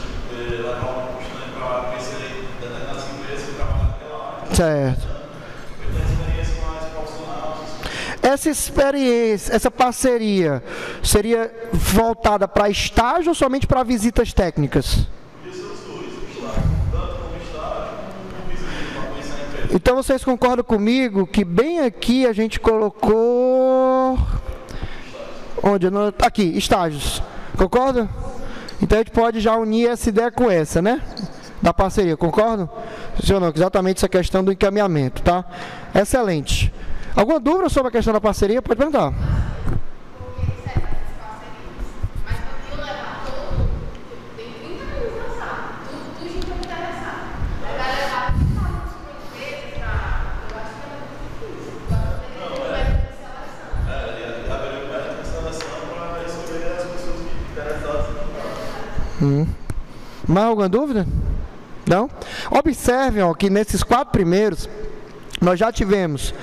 levar um estudante para conhecer determinadas empresas e trabalhar naquela área. Certo. Eu tenho experiência mais profissional. Essa experiência, essa parceria, seria voltada para estágio ou somente para visitas técnicas? Então vocês concordam comigo que bem aqui a gente colocou... Onde? Aqui, estágios. Concorda? Então a gente pode já unir essa ideia com essa, né? Da parceria, concordam? Sim ou não? Exatamente essa questão do encaminhamento, tá? Excelente. Alguma dúvida sobre a questão da parceria? Pode perguntar. Mais alguma dúvida? Não? Observem ó, que nesses 4 primeiros nós já tivemos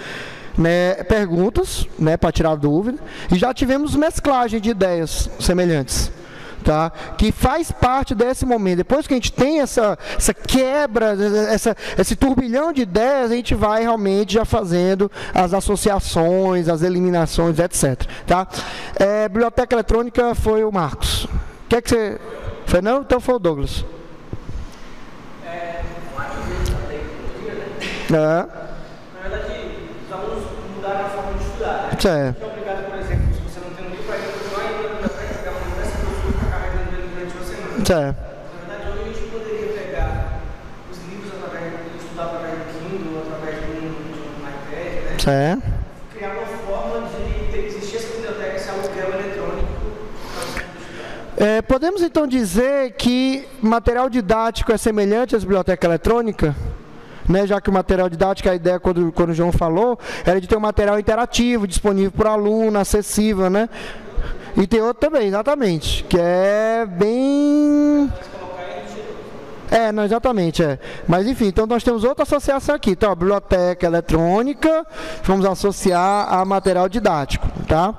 perguntas para tirar dúvida e já tivemos mesclagem de ideias semelhantes, tá? Que faz parte desse momento. Depois que a gente tem essa quebra, esse turbilhão de ideias, a gente vai realmente já fazendo as associações, as eliminações, etc. Tá? Biblioteca eletrônica foi o Marcos. O que é que você... Foi não? Então foi o Douglas. Na verdade, os alunos mudaram a forma de estudar. Né? Certo. É obrigado, por exemplo, se você não tem um livro, aí continuar indo na biblioteca, pegar uma conversa que eu ficar carregando ele durante uma semana. Certo. Na verdade, hoje a gente poderia pegar os livros e estudar através do Kindle, através de um iPad, né? Certo. Criar uma forma de existir essa biblioteca, esse aluguel eletrônico. Podemos então dizer que material didático é semelhante às bibliotecas eletrônicas? Né, já que o material didático, a ideia quando o João falou, era de ter um material interativo, disponível para o aluno, acessível, né? E tem outro também, exatamente, que é bem... não, exatamente, Mas enfim, então nós temos outra associação aqui, então a biblioteca eletrônica, vamos associar a material didático, tá?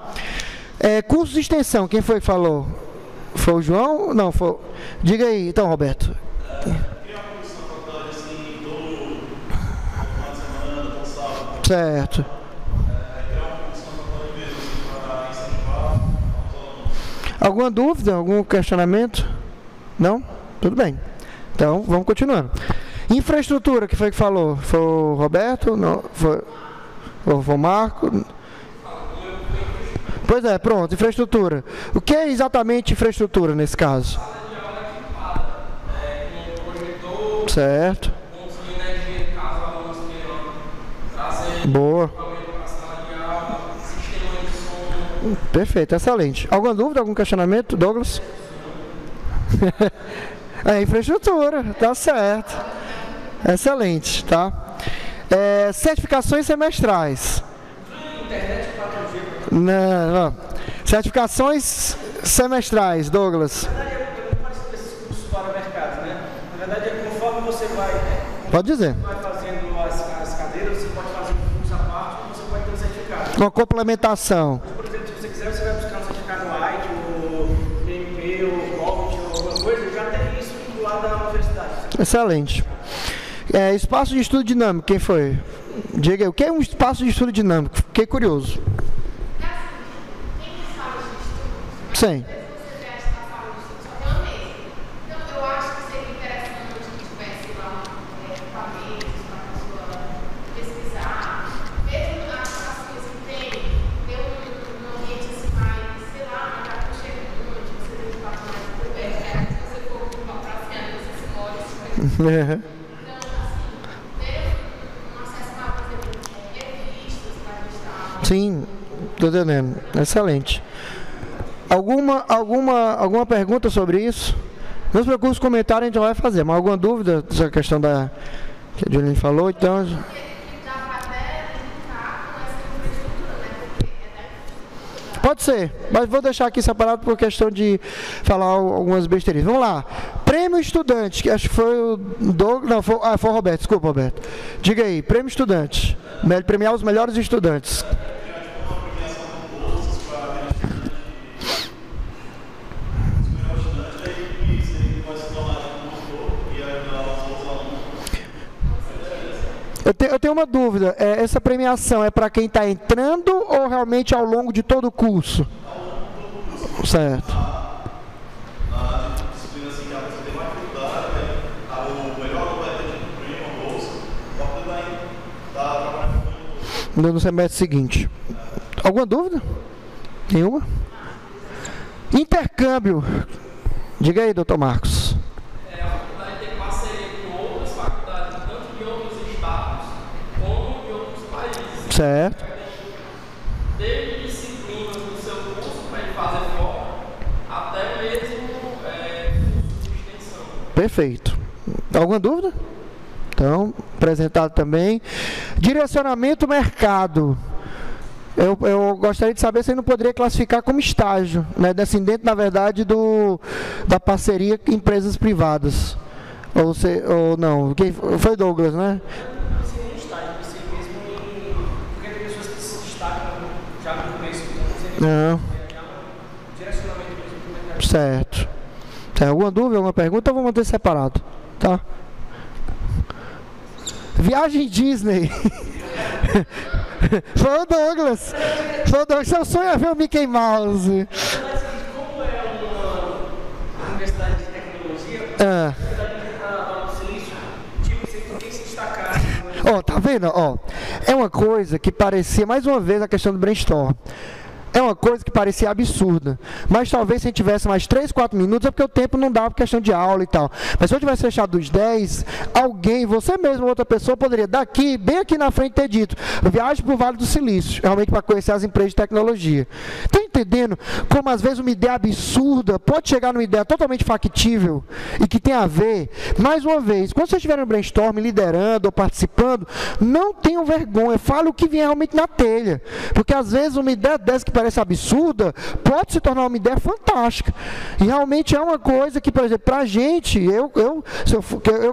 Curso de extensão, quem foi que falou? Foi o João? Não, foi... Diga aí, então, Roberto. Certo. Alguma dúvida? Algum questionamento? Não? Tudo bem. Então, vamos continuando. Infraestrutura, que foi que falou? Foi o Roberto? Não, foi o Marco? Pois é, pronto, infraestrutura. O que é exatamente infraestrutura nesse caso? Certo. Boa. Perfeito, excelente. Alguma dúvida, algum questionamento, Douglas? Infraestrutura, tá certo. Excelente, tá? Certificações semestrais. Não. Certificações semestrais, Douglas. Na verdade, é muito parecido com esses cursos para o mercado, né? Na verdade, conforme você vai... Pode dizer. Vai fazendo as cadeiras, você pode fazer um curso à parte, ou você pode ter um certificado. Uma complementação. Por exemplo, se você quiser, você vai buscar um certificado IT, ou PMP, ou Covid, ou alguma coisa, já tem isso vinculado à universidade. Excelente. Espaço de estudo dinâmico, quem foi? Diga aí, o que é um espaço de estudo dinâmico? Fiquei curioso. Sim. É. Então, assim, ter um acesso a, por exemplo, revistas para a gente estar. Sim, estou entendendo. Excelente. Alguma pergunta sobre isso? Não se preocupe, os comentários a gente vai fazer, mas alguma dúvida dessa questão que a Juliane falou? Então, Que dá para até linkar com essa infraestrutura, né? Porque é da infraestrutura. pode ser, mas vou deixar aqui separado por questão de falar algumas besteiras. Vamos lá. Prêmio Estudante, que acho que foi o Douglas. Não, foi o Roberto, desculpa, Roberto. Diga aí, Prêmio Estudante. Premiar os melhores estudantes. Eu tenho uma dúvida, essa premiação é para quem está entrando ou realmente ao longo de todo o curso? Certo. Na disciplina assim que a pessoa tem mais dificuldade, o melhor aluno vai ter um prêmio, uma bolsa, para poder estar trabalhando No semestre seguinte. Alguma dúvida? Nenhuma? Intercâmbio. Diga aí, doutor Marcos. A faculdade tem parceria com outras faculdades, tanto de outros estados como de outros países. Certo. Desde disciplinas do seu curso para ele fazer fora, até mesmo curso de extensão. Perfeito. Alguma dúvida? Então, apresentado também. Direcionamento mercado. Eu gostaria de saber se ele não poderia classificar como estágio, né? Dentro, na verdade, da parceria com empresas privadas. Ou não. Quem foi Douglas, né? Seria um estágio, você mesmo porque tem pessoas que se destacam já no começo, então seria Não. um direcionamento mesmo para o mercado. Certo. Tem alguma dúvida, alguma pergunta? Eu vou manter separado, tá? Viagem Disney. Foi o Douglas. Seu sonho é ver o Mickey Mouse. Como é uma universidade de tecnologia, Ah. a do Silício, tipo, você tem que se destacar. Ó, tá vendo? Ó, é uma coisa que parecia, mais uma vez, a questão do brainstorm. É uma coisa que parecia absurda. Mas talvez se a gente tivesse mais 3, 4 minutos, é porque o tempo não dava por questão de aula e tal. Mas se eu tivesse fechado dos 10, alguém, você mesmo ou outra pessoa, poderia daqui, bem aqui na frente, ter dito: viagem para o Vale do Silício, realmente para conhecer as empresas de tecnologia. Está entendendo como às vezes uma ideia absurda pode chegar numa ideia totalmente factível e que tem a ver? Mais uma vez, quando vocês estiverem no brainstorm, liderando ou participando, não tenham vergonha, fale o que vier realmente na telha. Porque às vezes uma ideia dessa que parece absurda pode se tornar uma ideia fantástica. E realmente é uma coisa que, por exemplo, para a gente, eu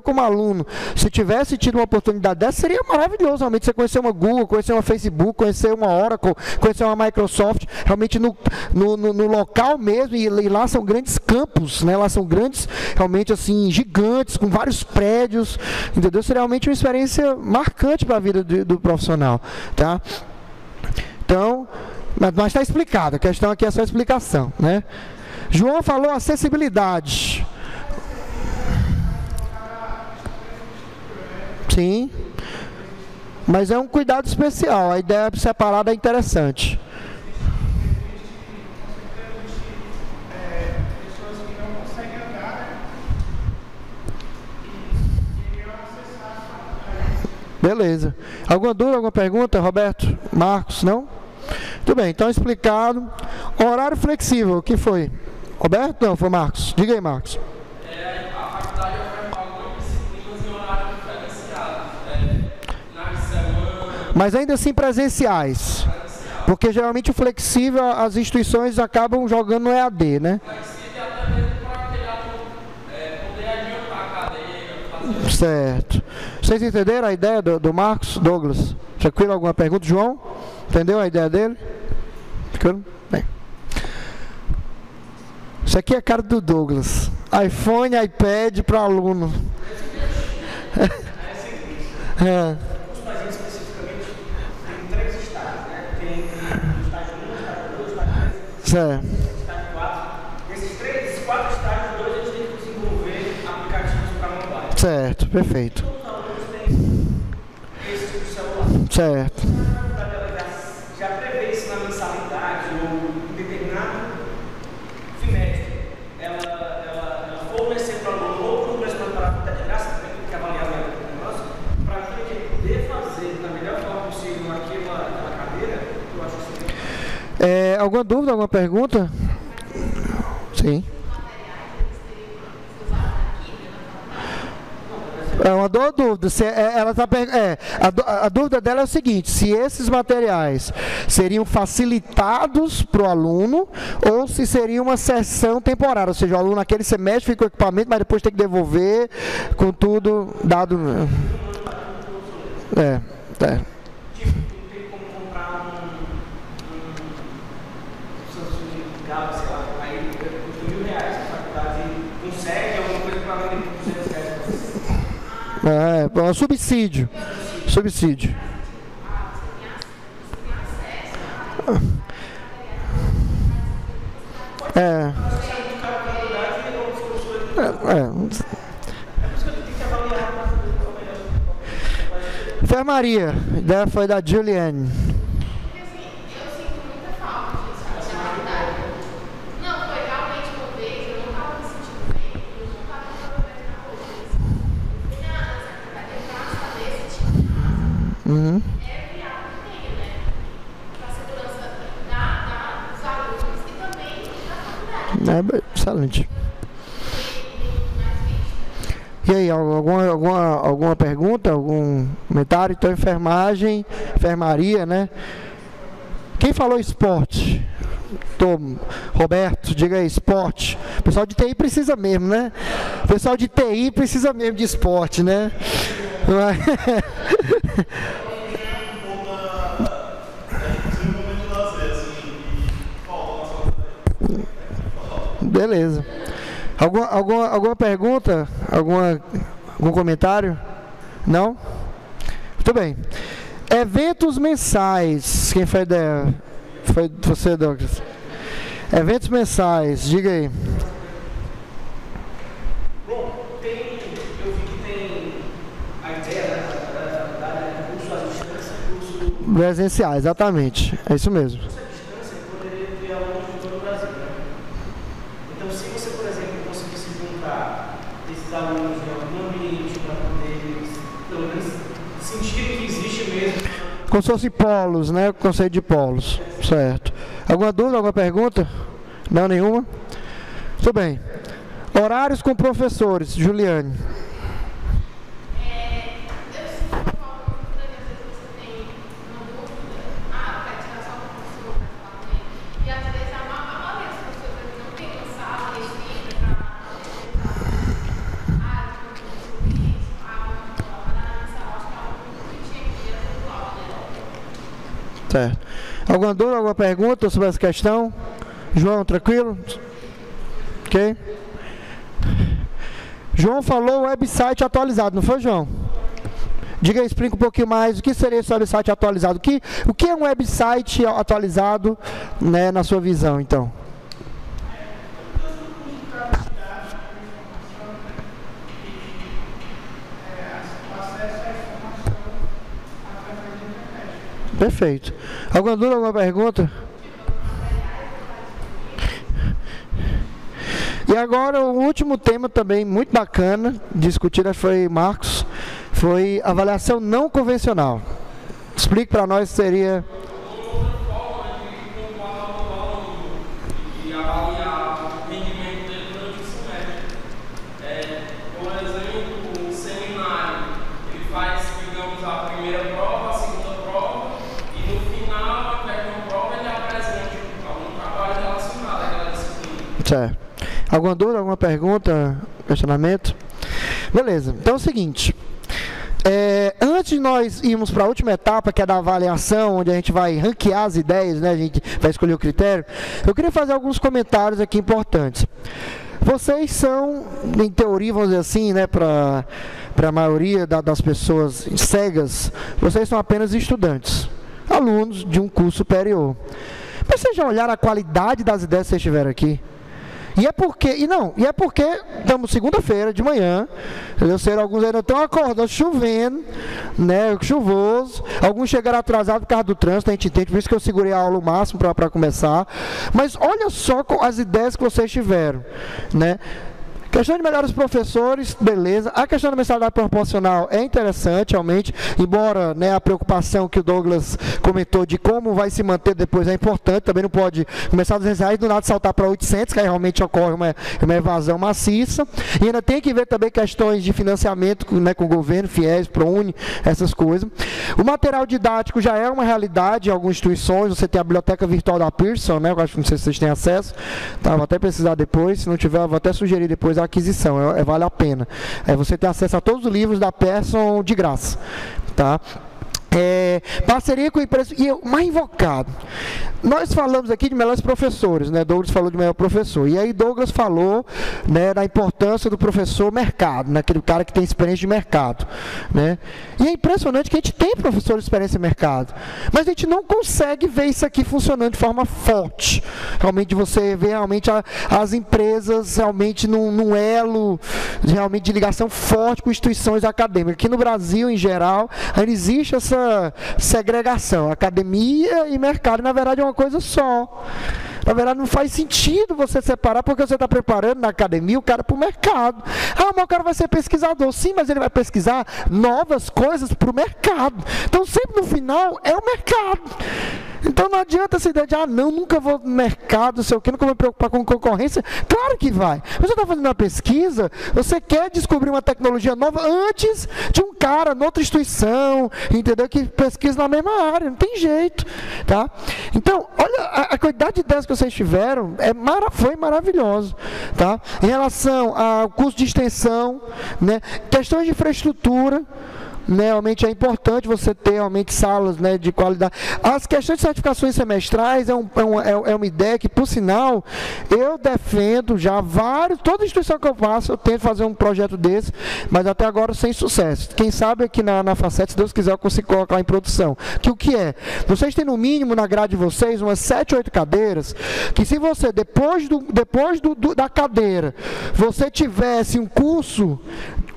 como aluno, se tivesse tido uma oportunidade dessa, seria maravilhoso realmente você conhecer uma Google, conhecer uma Facebook, conhecer uma Oracle, conhecer uma Microsoft, realmente no local mesmo, e lá são grandes campos, né? Lá são grandes, realmente assim, gigantes, com vários prédios, entendeu? Seria realmente uma experiência marcante para a vida do profissional, tá? Então, mas está explicado, a questão aqui é só explicação, né? João falou acessibilidade. Sim, mas é um cuidado especial, a ideia separada é interessante. Pessoas que não conseguem andar, né? E iriam acessar a faculdade. Beleza. Alguma dúvida, alguma pergunta, Roberto? Marcos, não? Tudo bem, então explicado. Horário flexível, o que foi? Roberto? Não, foi Marcos. Diga aí, Marcos. A faculdade oferta algumas disciplinas em horário diferenciado, finais de semana, Mas ainda assim presenciais. Porque geralmente o flexível as instituições acabam jogando no EAD, né? flexível até mesmo para aquele aluno poder adiantar a cadeira, fazer Certo. Vocês entenderam a ideia do Marcos? Douglas? Tranquilo? Alguma pergunta, João? Entendeu a ideia dele? Ficou? Bem. Isso aqui é a cara do Douglas. iPhone, iPad para aluno. É. Os países especificamente tem 3 estágios, né? Tem o estágio 1, o estágio 2, o estágio 3, Certo. o estágio 4. Esses 4 estágios, 2 eles têm que desenvolver aplicativos para mobile. Certo, perfeito. Todos os alunos têm esse tipo de celular. Certo. Já prevê isso na mensalidade ou em determinado trimestre. Ela fornecer para o aluno ou por um preço mais barato, até de graça também, Alguma dúvida, alguma pergunta? Sim. É uma dúvida. Ela tá, a dúvida dela é o seguinte: se esses materiais seriam facilitados para o aluno ou se seria uma sessão temporária, ou seja, o aluno naquele semestre fica com o equipamento, mas depois tem que devolver com tudo dado. Tem como comprar um Samsung Galaxy, sei lá, aí custa R$1.000 na faculdade e consegue alguma coisa para vender por R$200. É um subsídio. Subsídio. Enfermaria, a ideia foi da Juliane. É viável também, né? Para a segurança dos alunos e também da faculdade. Excelente. E aí, alguma pergunta, algum comentário? Então, enfermaria, né? Quem falou esporte? Roberto, diga aí, esporte. O pessoal de TI precisa mesmo, né? O pessoal de TI precisa mesmo de esporte, né? Beleza. Alguma pergunta? Algum comentário? Não? Muito bem. Eventos mensais. Quem foi a ideia? Foi você, Douglas. Eventos mensais, diga aí. Bom, eu vi que tem a ideia da faculdade de curso à distância, curso Presenciais, exatamente. É isso mesmo. à distância, poderia ter alunos de todo o Brasil, né? Então, se você, por exemplo, conseguisse juntar esses alunos em algum ambiente para poder, pelo menos, sentir que existe mesmo. Como se fosse polos, né? O conceito de polos. Certo. Alguma dúvida, alguma pergunta? Não, nenhuma? Tudo bem. Horários com professores, Juliane. Eu sinto falta muito da às vezes você tem uma dúvida, vai tirar só o professor para falar com ele. E às vezes a maioria das pessoas não tem uma sala restrita para sobre isso, vamos trabalhar nessa acho que é algo que tinha que ter atual, né? Certo. Alguma dúvida, alguma pergunta sobre essa questão? João, tranquilo? Ok? João falou o website atualizado, não foi, João? Diga aí, explica um pouquinho mais o que seria esse website atualizado. O que é um website atualizado, né, na sua visão, então? Perfeito. Alguma dúvida, alguma pergunta? E agora o último tema também muito bacana, discutido foi Marcos, foi avaliação não convencional. Explique para nós o que seria. Certo. Alguma dúvida, alguma pergunta, questionamento? Beleza, então é o seguinte, antes de nós irmos para a última etapa, que é da avaliação, onde a gente vai ranquear as ideias, né, a gente vai escolher o critério, eu queria fazer alguns comentários aqui importantes. Vocês são, em teoria, vamos dizer assim, né, para a maioria das pessoas cegas, vocês são apenas estudantes, alunos de um curso superior. Mas vocês já olharam a qualidade das ideias que vocês tiveram aqui? E é porque estamos segunda-feira de manhã, eu sei, alguns ainda estão acordando, chovendo, né, chuvoso, alguns chegaram atrasados por causa do trânsito, a gente entende, por isso que eu segurei a aula o máximo para começar, mas olha só as ideias que vocês tiveram, né? Questão de melhores professores, beleza. A questão da mensalidade proporcional é interessante, realmente, embora, né, a preocupação que o Douglas comentou de como vai se manter depois é importante, também não pode começar a R$200 e do nada saltar para 800, que aí realmente ocorre uma evasão maciça. E ainda tem que ver também questões de financiamento, né, com o governo, FIES, ProUni, essas coisas. O material didático já é uma realidade em algumas instituições. Você tem a biblioteca virtual da Pearson, né, eu acho que não sei se vocês têm acesso, tá, vou até precisar depois, se não tiver, eu vou até sugerir depois a aquisição, vale a pena. Você tem acesso a todos os livros da Pearson de graça, tá? Parceria com empresas, e o mais invocado, nós falamos aqui de melhores professores, né? Douglas falou de melhor professor, e aí Douglas falou, né, da importância do professor mercado, né? Aquele cara que tem experiência de mercado, né? E é impressionante que a gente tem professor de experiência de mercado, mas a gente não consegue ver isso aqui funcionando de forma forte, realmente você vê realmente as empresas realmente num elo realmente de ligação forte com instituições acadêmicas. Aqui no Brasil, em geral, ainda existe essa segregação, academia e mercado, na verdade é uma coisa só. Na verdade não faz sentido você separar, porque você está preparando na academia o cara para o mercado. Mas o cara vai ser pesquisador, sim, mas ele vai pesquisar novas coisas para o mercado. Então sempre no final é o mercado. Então não adianta essa ideia de, não, nunca vou no mercado, não sei o que, nunca vou me preocupar com concorrência. Claro que vai. Você está fazendo uma pesquisa, você quer descobrir uma tecnologia nova antes de um cara, noutra instituição, entendeu? Que pesquisa na mesma área, não tem jeito, tá? Então, olha, a quantidade de ideias que vocês tiveram foi maravilhoso, tá? Em relação ao curso de extensão, né? Questões de infraestrutura, né, realmente é importante você ter realmente salas, né, de qualidade. As questões de certificações semestrais é uma ideia que, por sinal, eu defendo já toda instituição que eu faço, eu tento fazer um projeto desse, mas até agora sem sucesso. Quem sabe aqui na Facet, se Deus quiser, eu consigo colocar em produção. O que é? Vocês têm no mínimo na grade de vocês umas 7, 8 cadeiras, que se você, depois da cadeira, você tivesse um curso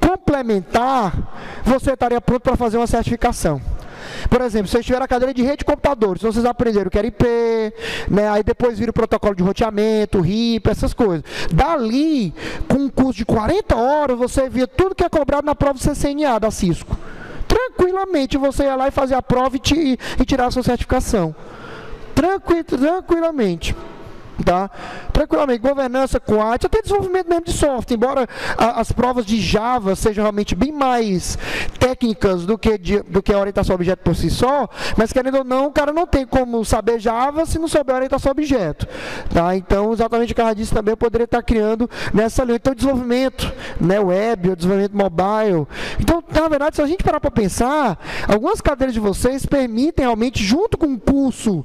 complementar, você estaria pronto para fazer uma certificação. Por exemplo, se vocês tiverem a cadeira de rede de computadores, se vocês aprenderam o que era IP, né, aí depois vira o protocolo de roteamento, RIP, essas coisas. Dali, com um curso de 40 horas, você via tudo que é cobrado na prova do CCNA da Cisco. Tranquilamente, você ia lá e fazia a prova e tirar a sua certificação. Tranquilamente. Tá? Tranquilamente, governança, quality, até desenvolvimento mesmo de software, embora as provas de Java sejam realmente bem mais técnicas do que a orientação a objeto por si só, mas querendo ou não, o cara não tem como saber Java se não souber a orientação a objeto, tá? Então, exatamente o que ela disse também, eu poderia estar criando nessa linha. Então, desenvolvimento, né, web, desenvolvimento mobile. Então, na verdade, se a gente parar para pensar, algumas cadeiras de vocês permitem realmente, junto com um curso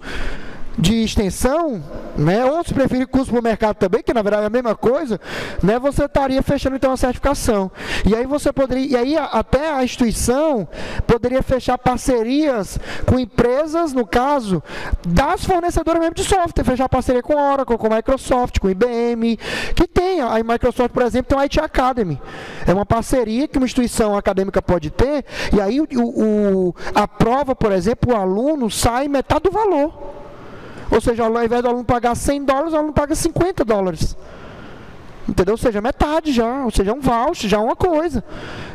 de extensão, né, ou se preferir curso para o mercado também, que na verdade é a mesma coisa, né, você estaria fechando então a certificação. E aí você poderia, e aí até a instituição poderia fechar parcerias com empresas, no caso, das fornecedoras mesmo de software, fechar parceria com Oracle, com Microsoft, com IBM, que tem, a Microsoft, por exemplo, tem o IT Academy. É uma parceria que uma instituição acadêmica pode ter, e aí a prova, por exemplo, o aluno sai metade do valor. Ou seja, ao invés do aluno pagar $100, o aluno paga $50. Entendeu? Ou seja, metade já, ou seja, um voucher, já é uma coisa,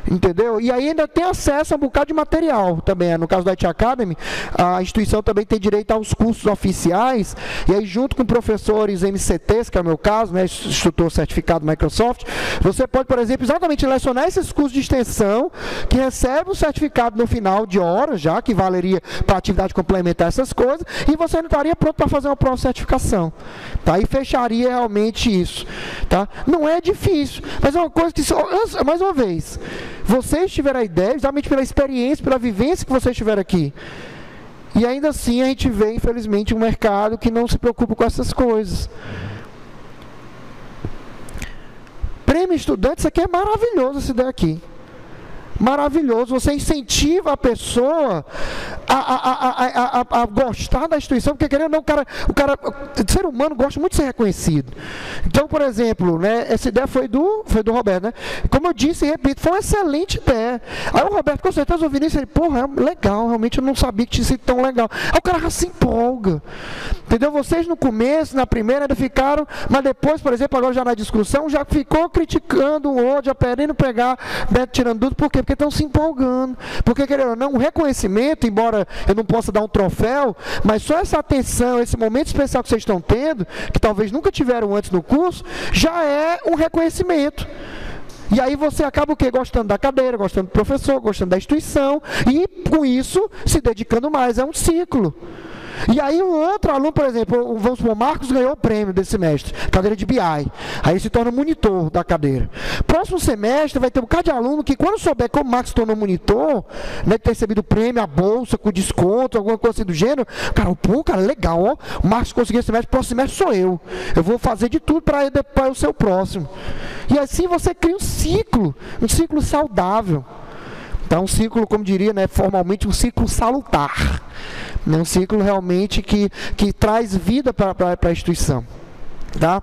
entendeu? E aí ainda tem acesso a um bocado de material também, no caso da IT Academy, a instituição também tem direito aos cursos oficiais, e aí junto com professores MCTs, que é o meu caso, né, instrutor certificado Microsoft, você pode, por exemplo, exatamente lecionar esses cursos de extensão, que recebe o certificado no final de horas, já, que valeria para atividade complementar essas coisas, e você não estaria pronto para fazer uma prova de certificação, tá? E fecharia realmente isso, tá? Não é difícil, mas é uma coisa que, mais uma vez, vocês tiveram a ideia, exatamente pela experiência, pela vivência que vocês tiveram aqui. E ainda assim a gente vê, infelizmente, um mercado que não se preocupa com essas coisas. Prêmio estudante, isso aqui é maravilhoso, essa ideia aqui. Maravilhoso, você incentiva a pessoa a gostar da instituição, porque querendo ou não, o ser humano gosta muito de ser reconhecido. Então, por exemplo, né, essa ideia foi do Roberto, né? Como eu disse e repito, foi uma excelente ideia. Aí o Roberto com certeza ouvindo isso, ele, porra, é legal, realmente eu não sabia que tinha sido tão legal. Aí o cara já se empolga. Entendeu? Vocês no começo, na primeira, ainda ficaram, mas depois, por exemplo, agora já na discussão, já ficou criticando o outro, já querendo pegar Beto tirando dúvida. Por quê? Porque estão se empolgando. Porque, querendo ou não, o reconhecimento, embora eu não possa dar um troféu, mas só essa atenção, esse momento especial que vocês estão tendo, que talvez nunca tiveram antes no curso, já é um reconhecimento. E aí você acaba o quê? Gostando da cadeira, gostando do professor, gostando da instituição, e com isso se dedicando mais. É um ciclo. E aí o outro aluno, por exemplo, vamos supor, o Marcos ganhou o prêmio desse semestre, cadeira de BI. Aí ele se torna monitor da cadeira. Próximo semestre vai ter um bocado de aluno que, quando souber como o Marcos se tornou monitor, né, ter recebido o prêmio, a bolsa, com desconto, alguma coisa assim do gênero, cara, legal, ó, o Marcos conseguiu esse semestre, próximo semestre sou eu. Eu vou fazer de tudo para o seu próximo. E assim você cria um ciclo saudável. Então, um ciclo, como diria, né, formalmente, um ciclo salutar. Um ciclo realmente que traz vida para a instituição. Tá?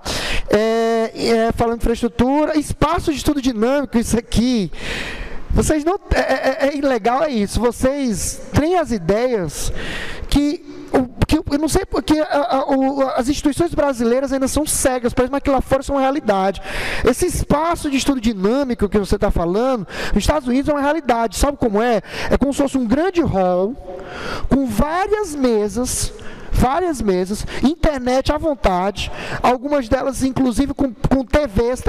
Falando de infraestrutura, espaço de estudo dinâmico, isso aqui. Vocês não. Legal é isso. Vocês têm as ideias que eu não sei porque as instituições brasileiras ainda são cegas, mas que lá fora são uma realidade. Esse espaço de estudo dinâmico que você está falando, nos Estados Unidos é uma realidade. Sabe como é? É como se fosse um grande hall, com várias mesas, internet à vontade, algumas delas inclusive com TVs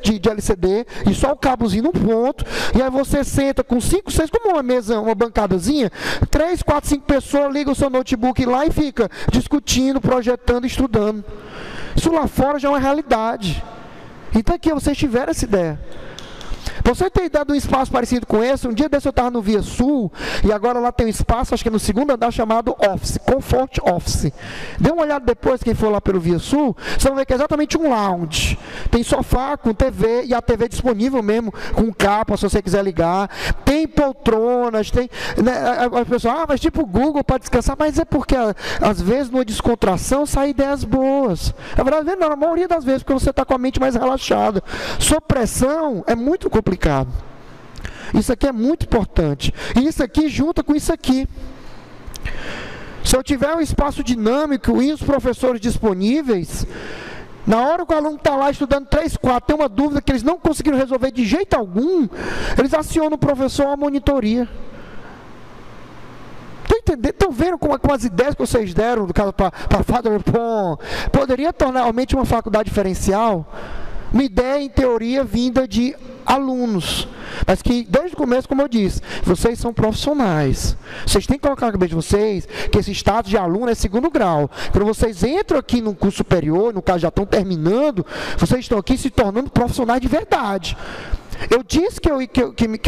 de LCD, e só o cabozinho num ponto, e aí você senta com 5, 6, como uma mesa, uma bancadazinha, 3, 4, 5 pessoas, liga o seu notebook lá e fica discutindo, projetando, estudando. Isso lá fora já é uma realidade. Então aqui vocês tiveram essa ideia. Você tem ideia de um espaço parecido com esse? Um dia desse eu estava no Via Sul, e agora lá tem um espaço, acho que é no segundo andar, chamado Office, Comfort Office. Dê uma olhada depois, quem for lá pelo Via Sul, vocês vão ver que é exatamente um lounge. Tem sofá com TV, e a TV disponível mesmo, com capa, se você quiser ligar. Tem poltronas, tem... Né, a pessoa, mas tipo Google para descansar, mas é porque, às vezes, numa descontração, saem ideias boas. Na verdade, não, na maioria das vezes, porque você está com a mente mais relaxada. Sob pressão, é muito complicado. Isso aqui é muito importante. E isso aqui junta com isso aqui. Se eu tiver um espaço dinâmico e os professores disponíveis, na hora que o aluno está lá estudando 3, 4, tem uma dúvida que eles não conseguiram resolver de jeito algum, eles acionam o professor a monitoria. Estão vendo com as ideias que vocês deram, do caso para FADER-POM, poderia tornar realmente uma faculdade diferencial? Uma ideia, em teoria, vinda de alunos, mas que desde o começo, como eu disse, vocês são profissionais. Vocês têm que colocar na cabeça de vocês que esse status de aluno é segundo grau. Quando vocês entram aqui no curso superior, no caso já estão terminando, vocês estão aqui se tornando profissionais de verdade. Eu disse que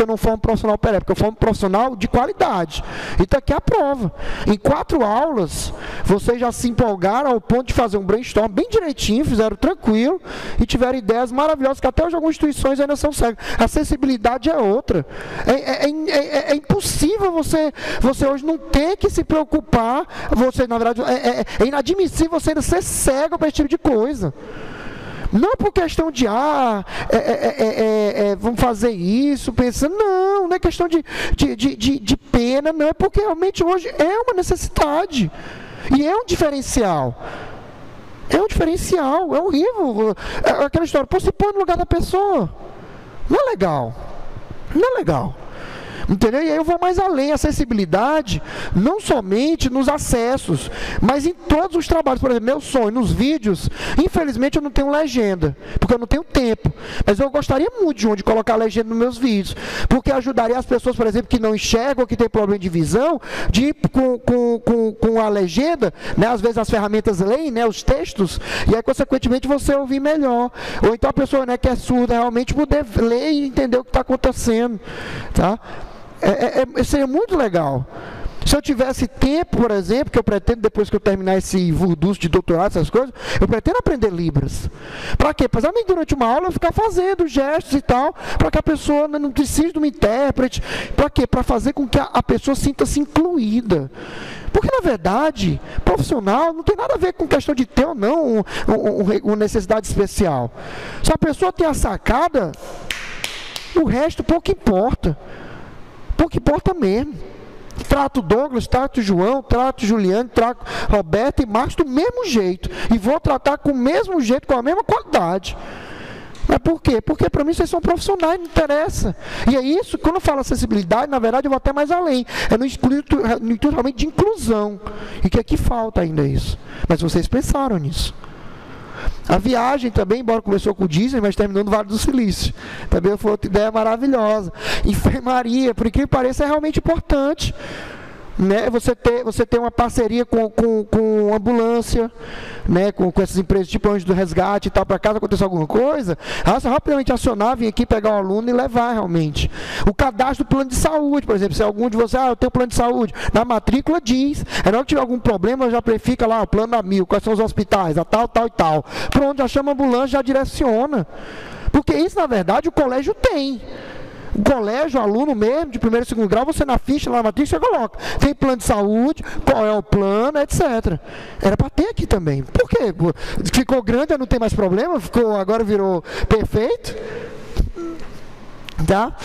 eu não formo profissional perene, porque eu formo profissional de qualidade. E está aqui a prova. Em 4 aulas, vocês já se empolgaram ao ponto de fazer um brainstorm bem direitinho, fizeram tranquilo, e tiveram ideias maravilhosas, que até hoje algumas instituições ainda são cegas. A acessibilidade é outra. É impossível você hoje não ter que se preocupar, na verdade, é inadmissível você ainda ser cego para esse tipo de coisa. Não por questão de, vamos fazer isso, pensando, não é questão de pena, não, é porque realmente hoje é uma necessidade, e é um diferencial. É horrível, aquela história, se põe no lugar da pessoa, não é legal. Entendeu? E aí eu vou mais além, acessibilidade, não somente nos acessos, mas em todos os trabalhos. Por exemplo, meu sonho, nos vídeos, infelizmente eu não tenho legenda, porque eu não tenho tempo, mas eu gostaria muito de colocar legenda nos meus vídeos, porque ajudaria as pessoas, por exemplo, que não enxergam, que têm problema de visão, de ir com a legenda, né, às vezes as ferramentas leem, né, os textos, e aí consequentemente você ouvir melhor, ou então a pessoa, né, que é surda realmente poder ler e entender o que está acontecendo, tá? Seria muito legal. Se eu tivesse tempo, por exemplo, que eu pretendo, depois que eu terminar esse vurdurso de doutorado, essas coisas, eu pretendo aprender Libras. Para quê? Para nem durante uma aula eu ficar fazendo gestos e tal, para que a pessoa não precise de um intérprete. Para quê? Para fazer com que a pessoa sinta-se incluída. Porque, na verdade, profissional não tem nada a ver com questão de ter ou não uma necessidade especial. Se a pessoa tem a sacada, o resto pouco importa. Pouco importa mesmo. Trato Douglas, trato João, trato Juliano, trato Roberto e Marcos do mesmo jeito. E vou tratar com o mesmo jeito, com a mesma qualidade. Mas por quê? Porque para mim vocês são profissionais, não interessa. E é isso, quando eu falo acessibilidade, na verdade eu vou até mais além. É no intuito realmente de inclusão. E que aqui falta ainda isso. Mas vocês pensaram nisso. A viagem também, embora começou com o Disney, mas terminou no Vale do Silício. Também foi outra ideia maravilhosa. Enfermaria, por incrível que pareça, é realmente importante. Né? Você ter uma parceria com ambulância, né? com essas empresas tipo Anjo do Resgate e tal, para caso aconteça alguma coisa, você rapidamente acionar, vir aqui pegar o aluno e levar realmente. O cadastro do plano de saúde, por exemplo, se algum de vocês, eu tenho plano de saúde, na matrícula diz, na hora que tiver algum problema, já verifica lá, o plano da 1000, quais são os hospitais, a tal, tal e tal. Pronto, já chama a ambulância, já direciona. Porque isso, na verdade, o colégio tem. O colégio, o aluno mesmo, de primeiro e segundo grau, você na ficha, lá na matriz, você coloca. Tem plano de saúde, qual é o plano, etc. Era para ter aqui também. Por quê? Ficou grande, não tem mais problema, agora virou perfeito. Tá?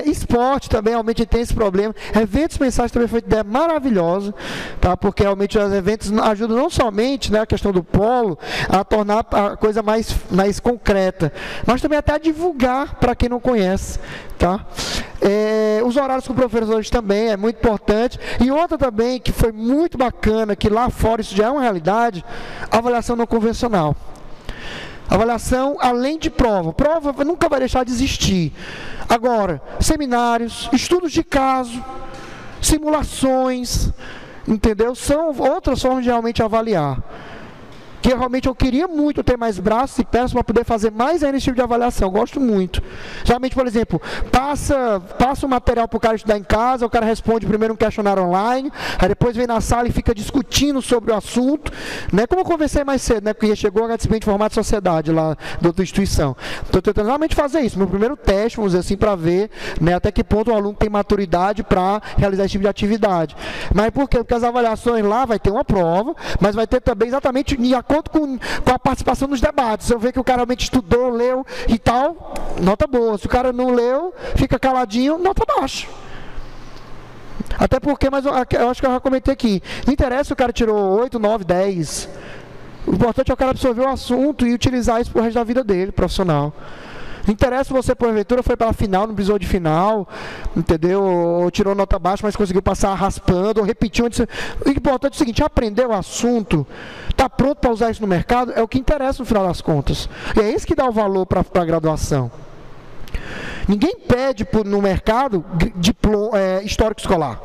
Esporte também realmente tem esse problema. Eventos mensais também foi uma ideia maravilhosa, tá? Porque realmente os eventos ajudam não somente, né, a questão do polo a tornar a coisa mais concreta, mas também até a divulgar para quem não conhece, tá? Os horários com professores também é muito importante. E outra também que foi muito bacana, que lá fora isso já é uma realidade, a avaliação não convencional. Avaliação além de prova. Prova nunca vai deixar de existir. Agora, seminários, estudos de caso, simulações, entendeu? São outras formas de realmente avaliar. Que realmente eu queria muito ter mais braços e pernas para poder fazer mais ainda esse tipo de avaliação. Eu gosto muito. Geralmente, por exemplo, passa o material para o cara estudar em casa, o cara responde primeiro um questionário online, aí depois vem na sala e fica discutindo sobre o assunto, né? Como eu conversei mais cedo, né? Porque chegou a disciplina de formato de sociedade lá da outra instituição. Estou tentando realmente fazer isso. Meu primeiro teste, vamos dizer assim, para ver, né, até que ponto o aluno tem maturidade para realizar esse tipo de atividade. Mas por quê? Porque as avaliações lá vai ter uma prova, mas vai ter também exatamente de acordo com a participação nos debates. Se eu ver que o cara realmente estudou, leu e tal, nota boa. Se o cara não leu, fica caladinho, nota baixa. Até porque, mas eu acho que eu já comentei aqui, não interessa se o cara tirou 8, 9, 10. O importante é o cara absorver o assunto e utilizar isso pro resto da vida dele, profissional. Não interessa se você, porventura, foi para a final, não precisou de final, entendeu? Ou tirou nota baixa, mas conseguiu passar raspando, ou repetiu. O importante é o seguinte, aprender o assunto, está pronto para usar isso no mercado, é o que interessa no final das contas. E é isso que dá o valor para a graduação. Ninguém pede no mercado histórico escolar.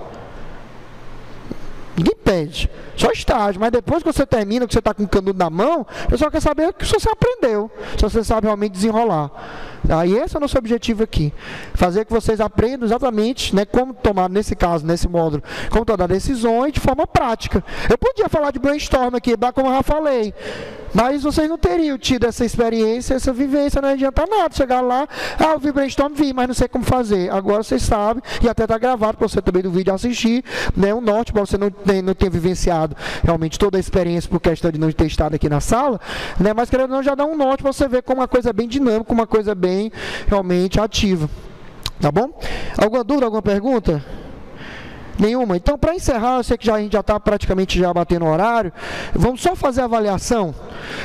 Ninguém pede, só estágio, mas depois que você termina, que você está com o canudo na mão, o pessoal quer saber o que você aprendeu, se você sabe realmente desenrolar. Tá? E esse é o nosso objetivo aqui, fazer que vocês aprendam exatamente, né, como tomar, nesse caso, nesse módulo, como tomar decisões de forma prática. Eu podia falar de brainstorm aqui, como eu já falei, mas vocês não teriam tido essa experiência, essa vivência, não adianta nada, chegar lá, eu vi brainstorm, mas não sei como fazer. Agora vocês sabem, e até está gravado para você também do vídeo assistir, né, um norte para você não ter vivenciado realmente toda a experiência por questão de não ter estado aqui na sala, né, mas querendo ou não, já dá um norte para você ver como uma coisa bem dinâmica, uma coisa bem realmente ativa. Tá bom? Alguma dúvida, alguma pergunta? Nenhuma? Então, para encerrar, eu sei que a gente já está praticamente já batendo o horário, vamos só fazer a avaliação.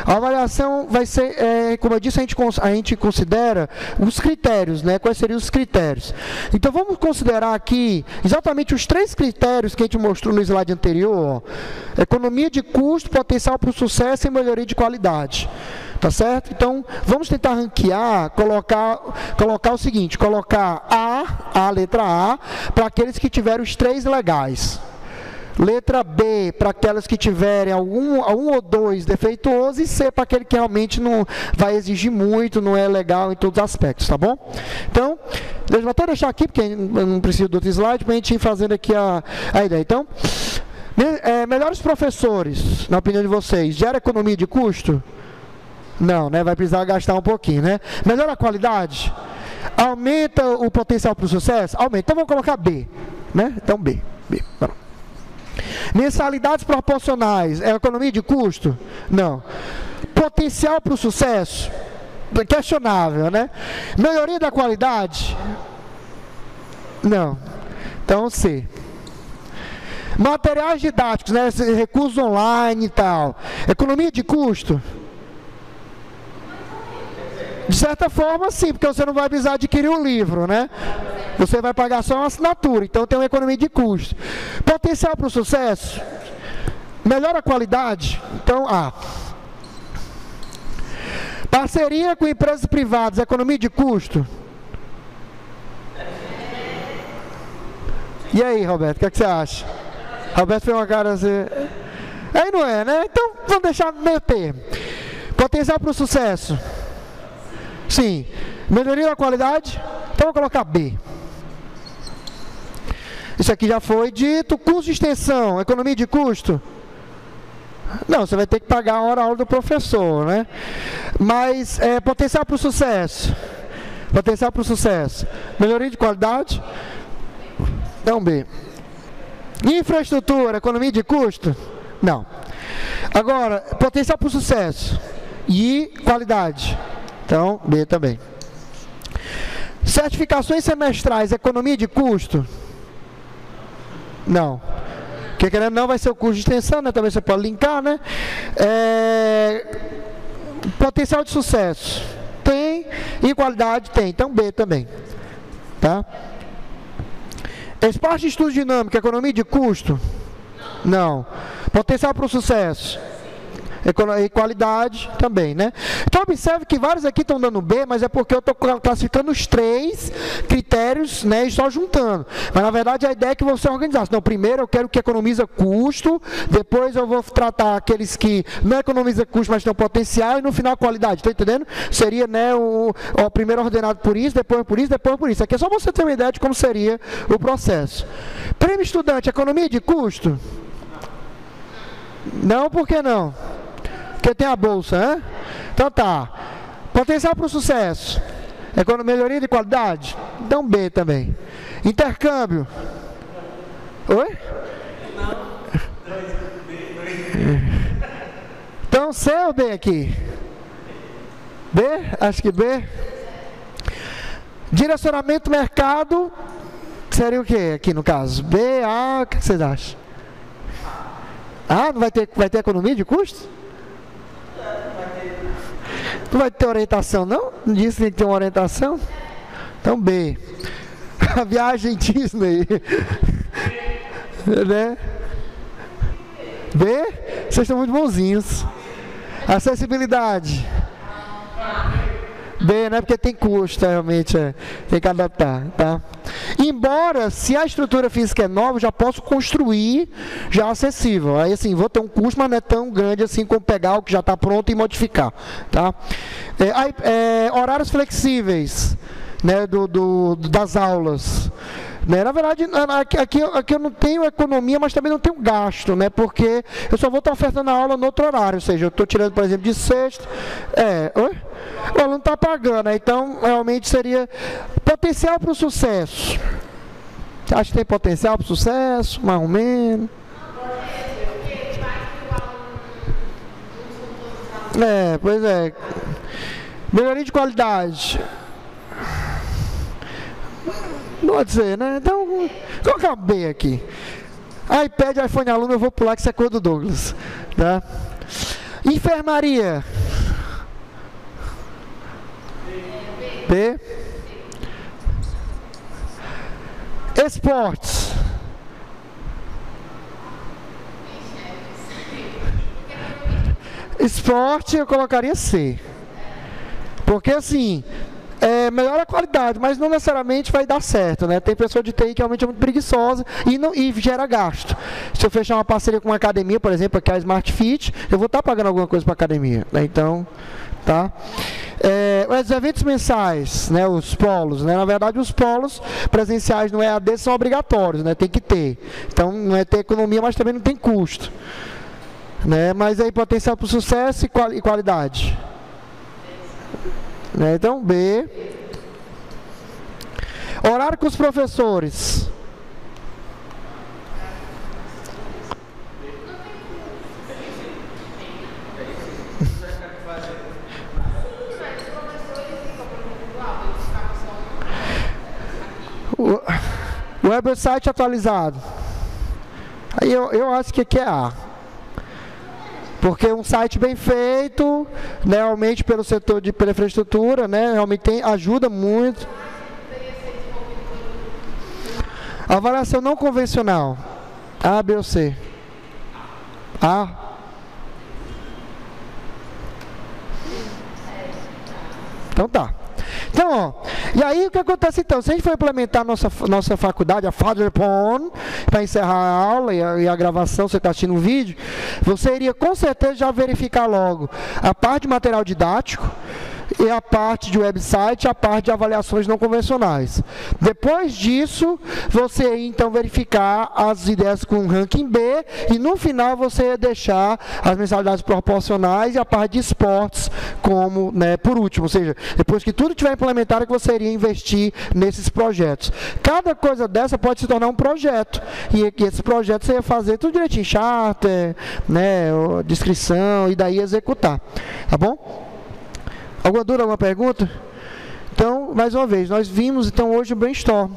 A avaliação vai ser, como eu disse, a gente considera os critérios, né? Quais seriam os critérios? Então, vamos considerar aqui exatamente os 3 critérios que a gente mostrou no slide anterior. Ó. Economia de custo, potencial para o sucesso e melhoria de qualidade. Tá certo? Então, vamos tentar ranquear, colocar o seguinte, colocar a letra A, para aqueles que tiveram os 3 legais. Letra B, para aquelas que tiverem um ou 2 defeituosos, e C, para aquele que realmente não vai exigir muito, não é legal em todos os aspectos, tá bom? Então, Vou até deixar aqui, porque eu não preciso do outro slide, para a gente ir fazendo aqui a ideia. Então, melhores professores, na opinião de vocês, gera economia de custo? Não, né? Vai precisar gastar um pouquinho, né? Melhora a qualidade? Aumenta o potencial para o sucesso? Aumenta. Então vamos colocar B, né? Então B. Pronto. Mensalidades proporcionais, é economia de custo? Não. Potencial para o sucesso? Questionável, né? Melhoria da qualidade? Não. Então C. Materiais didáticos, né? Recursos online e tal. Economia de custo? De certa forma, sim, porque você não vai precisar adquirir um livro, né? Você vai pagar só uma assinatura, então tem uma economia de custo. Potencial para o sucesso? Melhora a qualidade? Então, A. Parceria com empresas privadas, economia de custo? E aí, Roberto, o que é que você acha? Roberto fez uma cara assim... Aí não é, né? Então, vamos deixar meio termo. Potencial para o sucesso? Sim. Melhoria da qualidade? Então, vou colocar B. Isso aqui já foi dito. Curso de extensão, economia de custo? Não, você vai ter que pagar a hora do professor, né? Mas, potencial para o sucesso? Potencial para o sucesso. Melhoria de qualidade? Então, B. Infraestrutura, economia de custo? Não. Agora, potencial para o sucesso e qualidade? Então, B também. Certificações semestrais, economia de custo? Não. Porque querendo não, vai ser o curso de extensão, né? Também você pode linkar, né? Potencial de sucesso? Tem. E qualidade? Tem. Então, B também. Tá? Espaço de estudo dinâmico, economia de custo? Não. Potencial para o sucesso? E qualidade também, né? Então observe que vários aqui estão dando B, mas é porque eu estou classificando os 3 critérios, né, e só juntando. Mas na verdade a ideia é que você organizasse. Não, primeiro eu quero que economiza custo, depois eu vou tratar aqueles que não economiza custo, mas têm potencial, e no final qualidade, tá entendendo? Seria, né, o primeiro ordenado por isso, depois por isso, depois por isso. Aqui é só você ter uma ideia de como seria o processo. Prêmio estudante, economia de custo? Não, por que não? Porque tem a bolsa, né? Então tá. Potencial para o sucesso. Melhoria de qualidade? Então B também. Intercâmbio? Oi? Então C ou B aqui? B? Acho que B. Direcionamento mercado seria o que aqui no caso? B, A, o que vocês acham? Ah, não vai ter economia de custo? Não vai ter orientação, não? Não disse que tem que ter uma orientação? Então, B. A viagem Disney. Né? B. Vocês estão muito bonzinhos. Acessibilidade. B, né? Porque tem custo, realmente. Tem que adaptar, tá? Embora, se a estrutura física é nova, eu já posso construir já acessível. Aí, assim, vou ter um custo, mas não é tão grande assim como pegar o que já está pronto e modificar, tá? Horários flexíveis, né, das aulas. Né? Na verdade, aqui eu não tenho economia, mas também não tenho gasto, né? Porque eu só vou estar ofertando a aula no outro horário, ou seja, eu estou tirando, por exemplo, de sexta. O aluno está pagando, né? Então realmente seria potencial para o sucesso. Você acha que tem potencial para o sucesso? Mais ou menos. Pois é. Melhoria de qualidade. Pode ser, né? Então, vou colocar B aqui. iPad, iPhone, aluno, eu vou pular que isso é cor do Douglas. Tá? Enfermaria. B. Esportes. Esporte eu colocaria C. Porque assim, melhora a qualidade, mas não necessariamente vai dar certo, né? Tem pessoa de TI que realmente é muito preguiçosa e gera gasto. Se eu fechar uma parceria com uma academia, por exemplo, aqui a Smart Fit, eu vou estar pagando alguma coisa para a academia, né? Então, tá? Os eventos mensais, né, os polos, né, na verdade os polos presenciais no EAD são obrigatórios, né, tem que ter. Então não é ter economia, mas também não tem custo. Né, mas aí potencial para o sucesso e qualidade. Né, então B. Horário com os professores. O website atualizado. Aí eu acho que aqui é A. Porque um site bem feito, né, realmente pelo setor pela infraestrutura, né, realmente ajuda muito. Avaliação não convencional. A, B ou C? A. Então tá. Então, ó, e aí o que acontece então? Se a gente for implementar a nossa faculdade, a FatherPon, para encerrar a aula e a gravação, você está assistindo o vídeo, você iria com certeza já verificar logo a parte de material didático, e a parte de website, a parte de avaliações não convencionais. Depois disso, você ia então verificar as ideias com ranking B e no final você ia deixar as mensalidades proporcionais e a parte de esportes como, né, por último. Ou seja, depois que tudo tiver implementado, que você iria investir nesses projetos. Cada coisa dessa pode se tornar um projeto. E esse projeto você ia fazer tudo direitinho, charter, né, descrição e daí executar. Tá bom? Alguma dúvida, alguma pergunta? Então, mais uma vez, nós vimos então hoje o brainstorm.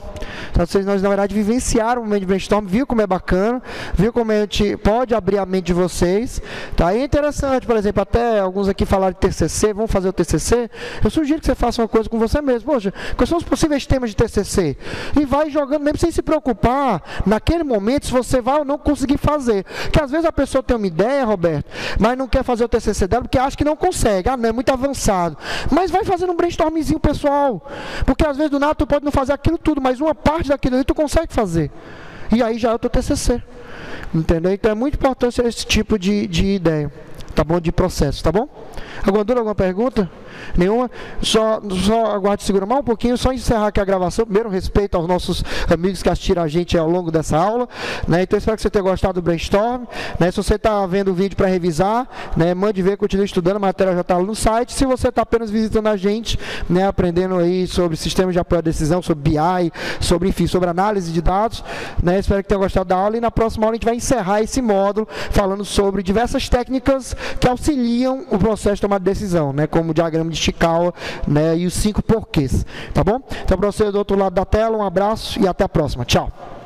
Então, nós na verdade vivenciaram o momento de brainstorm, viu como é bacana, viu como a gente pode abrir a mente de vocês. Tá? E é interessante, por exemplo, até alguns aqui falaram de TCC, vamos fazer o TCC. Eu sugiro que você faça uma coisa com você mesmo. Poxa, quais são os possíveis temas de TCC? E vai jogando, mesmo sem se preocupar, naquele momento, se você vai ou não conseguir fazer. Porque às vezes a pessoa tem uma ideia, Roberto, mas não quer fazer o TCC dela porque acha que não consegue. Não, é muito avançado. Mas vai fazendo um brainstormzinho pessoal. Porque às vezes do nada tu pode não fazer aquilo tudo, mas uma parte daquilo ali tu consegue fazer. E aí já é o teu TCC. Entendeu? Então é muito importante esse tipo de ideia. Tá bom? De processo, tá bom? Alguma dúvida, alguma pergunta? Nenhuma? Só aguarde segurar mais um pouquinho, só encerrar aqui a gravação. Primeiro, respeito aos nossos amigos que assistiram a gente ao longo dessa aula. Né? Então, espero que você tenha gostado do brainstorm. Né? Se você está vendo o vídeo para revisar, né? Mande ver, continue estudando, a matéria já está no site. Se você está apenas visitando a gente, né? Aprendendo aí sobre sistemas de apoio à decisão, sobre BI, sobre, enfim, sobre análise de dados, né? Espero que tenha gostado da aula e na próxima aula a gente vai encerrar esse módulo falando sobre diversas técnicas que auxiliam o processo de tomar decisão, né? Como o diagrama de Chikawa, né? E os 5 porquês, tá bom? Então, para você do outro lado da tela, um abraço e até a próxima. Tchau!